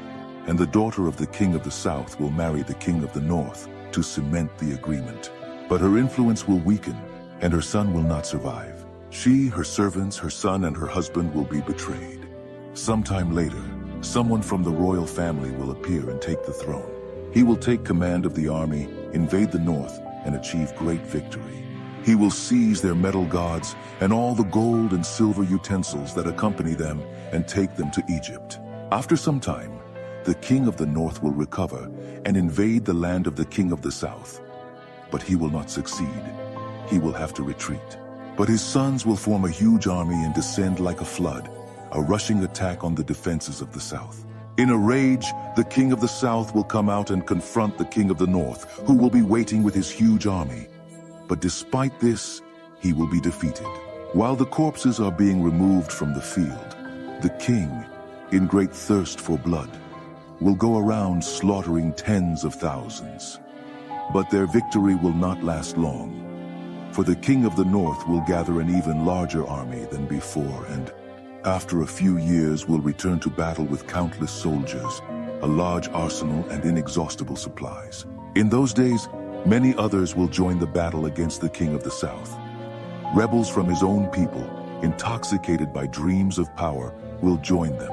and the daughter of the king of the south will marry the king of the north to cement the agreement. But her influence will weaken, and her son will not survive. She, her servants, her son, and her husband will be betrayed. Sometime later, someone from the royal family will appear and take the throne. He will take command of the army, invade the north, and achieve great victory. He will seize their metal gods and all the gold and silver utensils that accompany them and take them to Egypt. After some time, the king of the north will recover and invade the land of the king of the south. But he will not succeed. He will have to retreat. But his sons will form a huge army and descend like a flood, a rushing attack on the defenses of the south. In a rage, the king of the south will come out and confront the king of the north, who will be waiting with his huge army. But despite this, he will be defeated. While the corpses are being removed from the field, the king, in great thirst for blood, will go around slaughtering tens of thousands. But their victory will not last long, for the king of the north will gather an even larger army than before, and after a few years will return to battle with countless soldiers, a large arsenal, and inexhaustible supplies. In those days, many others will join the battle against the king of the south. Rebels from his own people, intoxicated by dreams of power, will join them.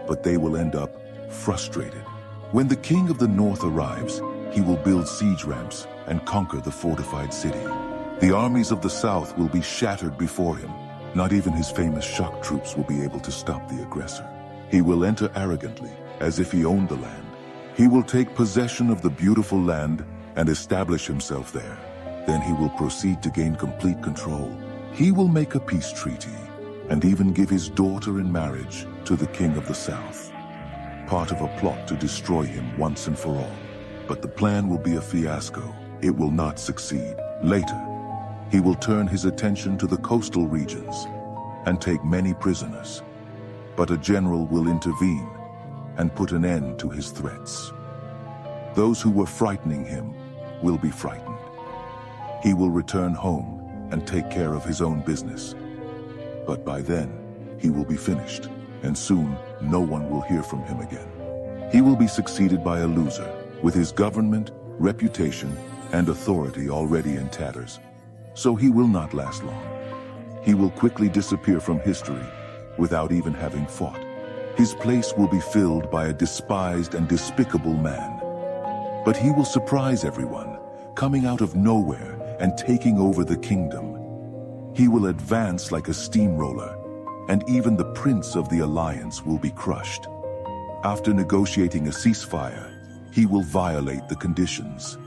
But they will end up frustrated. When the king of the north arrives, he will build siege ramps and conquer the fortified city. The armies of the south will be shattered before him. Not even his famous shock troops will be able to stop the aggressor. He will enter arrogantly, as if he owned the land. He will take possession of the beautiful land and establish himself there. Then he will proceed to gain complete control. He will make a peace treaty and even give his daughter in marriage to the king of the south. Part of a plot to destroy him once and for all. But the plan will be a fiasco. It will not succeed. Later, he will turn his attention to the coastal regions and take many prisoners. But a general will intervene and put an end to his threats. Those who were frightening him will be frightened. He will return home and take care of his own business. But by then, he will be finished, and soon no one will hear from him again. He will be succeeded by a loser, with his government, reputation, and authority already in tatters. So he will not last long. He will quickly disappear from history without even having fought. His place will be filled by a despised and despicable man. But he will surprise everyone, coming out of nowhere and taking over the kingdom. He will advance like a steamroller, and even the prince of the alliance will be crushed. After negotiating a ceasefire, he will violate the conditions.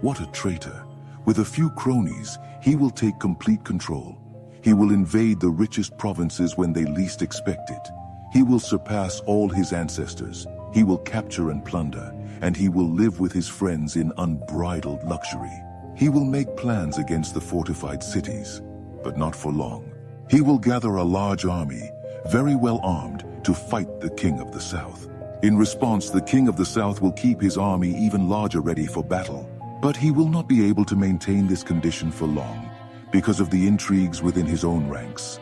What a traitor! With a few cronies, he will take complete control. He will invade the richest provinces when they least expect it. He will surpass all his ancestors. He will capture and plunder, and he will live with his friends in unbridled luxury. He will make plans against the fortified cities, but not for long. He will gather a large army, very well armed, to fight the king of the south. In response, the king of the south will keep his army even larger, ready for battle. But he will not be able to maintain this condition for long, because of the intrigues within his own ranks.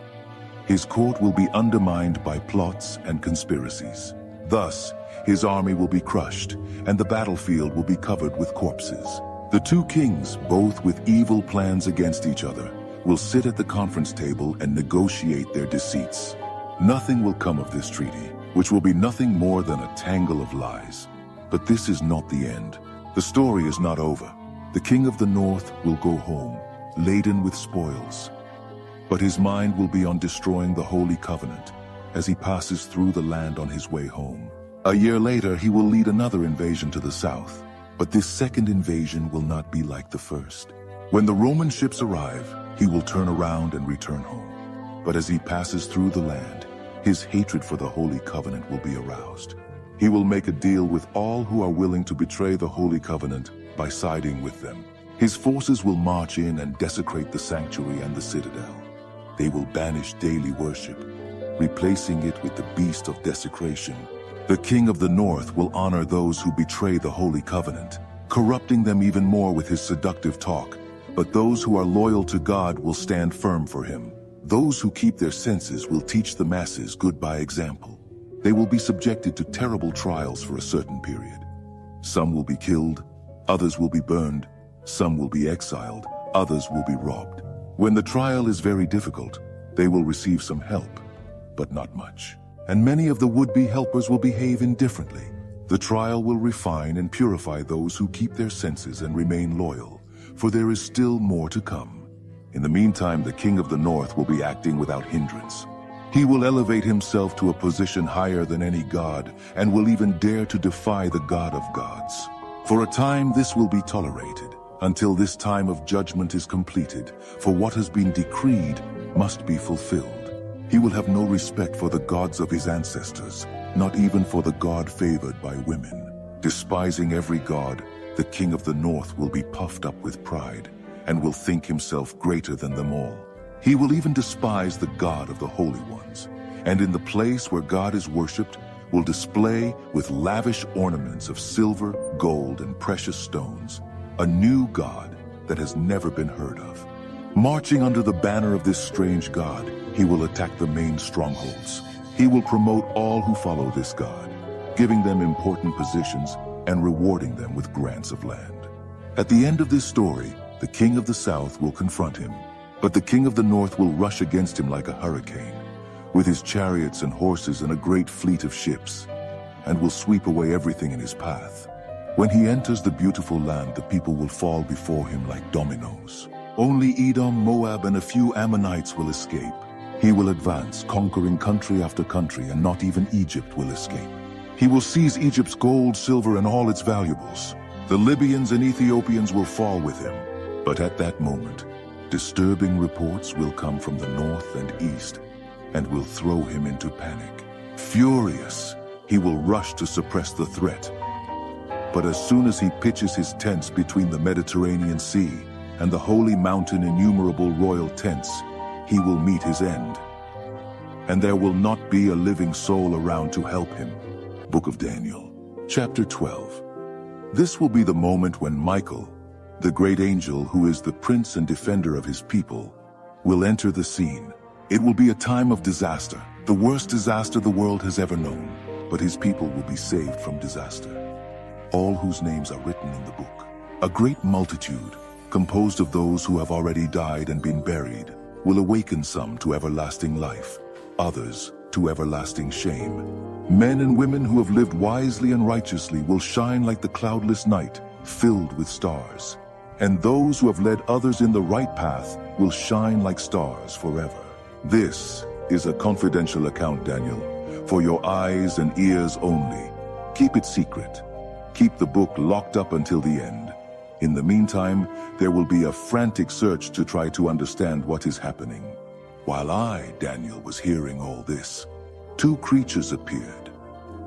His court will be undermined by plots and conspiracies. Thus, his army will be crushed, and the battlefield will be covered with corpses. The two kings, both with evil plans against each other, will sit at the conference table and negotiate their deceits. Nothing will come of this treaty, which will be nothing more than a tangle of lies. But this is not the end. The story is not over. The king of the north will go home, laden with spoils. But his mind will be on destroying the Holy Covenant as he passes through the land on his way home. A year later, he will lead another invasion to the south. But this second invasion will not be like the first. When the Roman ships arrive, he will turn around and return home. But as he passes through the land, his hatred for the Holy Covenant will be aroused. He will make a deal with all who are willing to betray the Holy Covenant by siding with them. His forces will march in and desecrate the sanctuary and the citadel. They will banish daily worship, replacing it with the beast of desecration. The king of the north will honor those who betray the Holy Covenant, corrupting them even more with his seductive talk. But those who are loyal to God will stand firm for him. Those who keep their senses will teach the masses good by example. They will be subjected to terrible trials for a certain period. Some will be killed, others will be burned, some will be exiled, others will be robbed. When the trial is very difficult, they will receive some help, but not much. And many of the would-be helpers will behave indifferently. The trial will refine and purify those who keep their senses and remain loyal, for there is still more to come. In the meantime, the king of the north will be acting without hindrance. He will elevate himself to a position higher than any god, and will even dare to defy the God of gods. For a time this will be tolerated, until this time of judgment is completed, for what has been decreed must be fulfilled. He will have no respect for the gods of his ancestors, not even for the God favored by women. Despising every god, the king of the north will be puffed up with pride, and will think himself greater than them all. He will even despise the God of the holy ones, and in the place where God is worshipped, will display with lavish ornaments of silver, gold, and precious stones, a new God that has never been heard of. Marching under the banner of this strange God, he will attack the main strongholds. He will promote all who follow this God, giving them important positions and rewarding them with grants of land. At the end of this story, the king of the south will confront him, but the king of the north will rush against him like a hurricane, with his chariots and horses and a great fleet of ships, and will sweep away everything in his path. When he enters the beautiful land, the people will fall before him like dominoes. Only Edom, Moab, and a few Ammonites will escape. He will advance, conquering country after country, and not even Egypt will escape. He will seize Egypt's gold, silver, and all its valuables. The Libyans and Ethiopians will fall with him. But at that moment, disturbing reports will come from the north and east, and will throw him into panic. Furious, he will rush to suppress the threat. But as soon as he pitches his tents between the Mediterranean Sea and the holy mountain innumerable royal tents, he will meet his end. And there will not be a living soul around to help him. Book of Daniel, chapter 12. This will be the moment when Michael, the great angel who is the prince and defender of his people, will enter the scene. It will be a time of disaster, the worst disaster the world has ever known, but his people will be saved from disaster, all whose names are written in the book. A great multitude, composed of those who have already died and been buried, will awaken some to everlasting life, others to everlasting shame. Men and women who have lived wisely and righteously will shine like the cloudless night, filled with stars. And those who have led others in the right path will shine like stars forever. This is a confidential account, Daniel, for your eyes and ears only. Keep it secret. Keep the book locked up until the end. In the meantime, there will be a frantic search to try to understand what is happening. While I, Daniel, was hearing all this, two creatures appeared,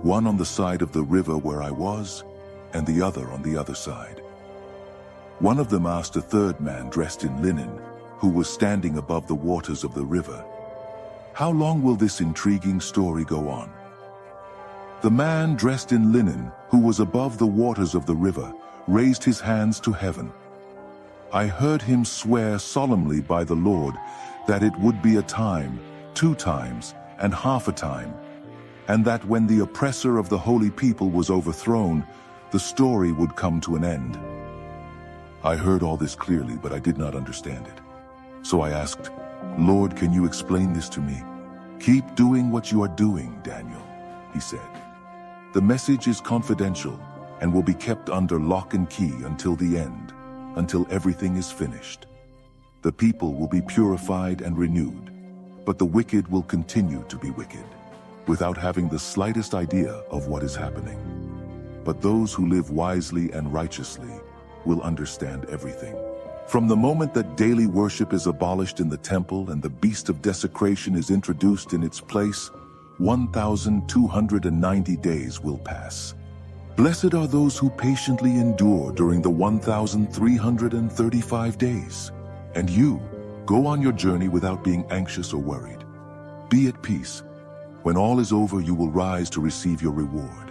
one on the side of the river where I was, and the other on the other side. One of them asked a third man dressed in linen, who was standing above the waters of the river, "How long will this intriguing story go on?" The man dressed in linen, who was above the waters of the river, raised his hands to heaven. I heard him swear solemnly by the Lord that it would be a time, 2 times, and half a time, and that when the oppressor of the holy people was overthrown, the story would come to an end. I heard all this clearly, but I did not understand it. So I asked, "Lord, can you explain this to me?" "Keep doing what you are doing, Daniel," he said. "The message is confidential and will be kept under lock and key until the end, until everything is finished. The people will be purified and renewed, but the wicked will continue to be wicked, without having the slightest idea of what is happening. But those who live wisely and righteously will understand everything. From the moment that daily worship is abolished in the temple and the beast of desecration is introduced in its place, 1,290 days will pass. Blessed are those who patiently endure during the 1,335 days. And you, go on your journey without being anxious or worried. Be at peace. When all is over, you will rise to receive your reward.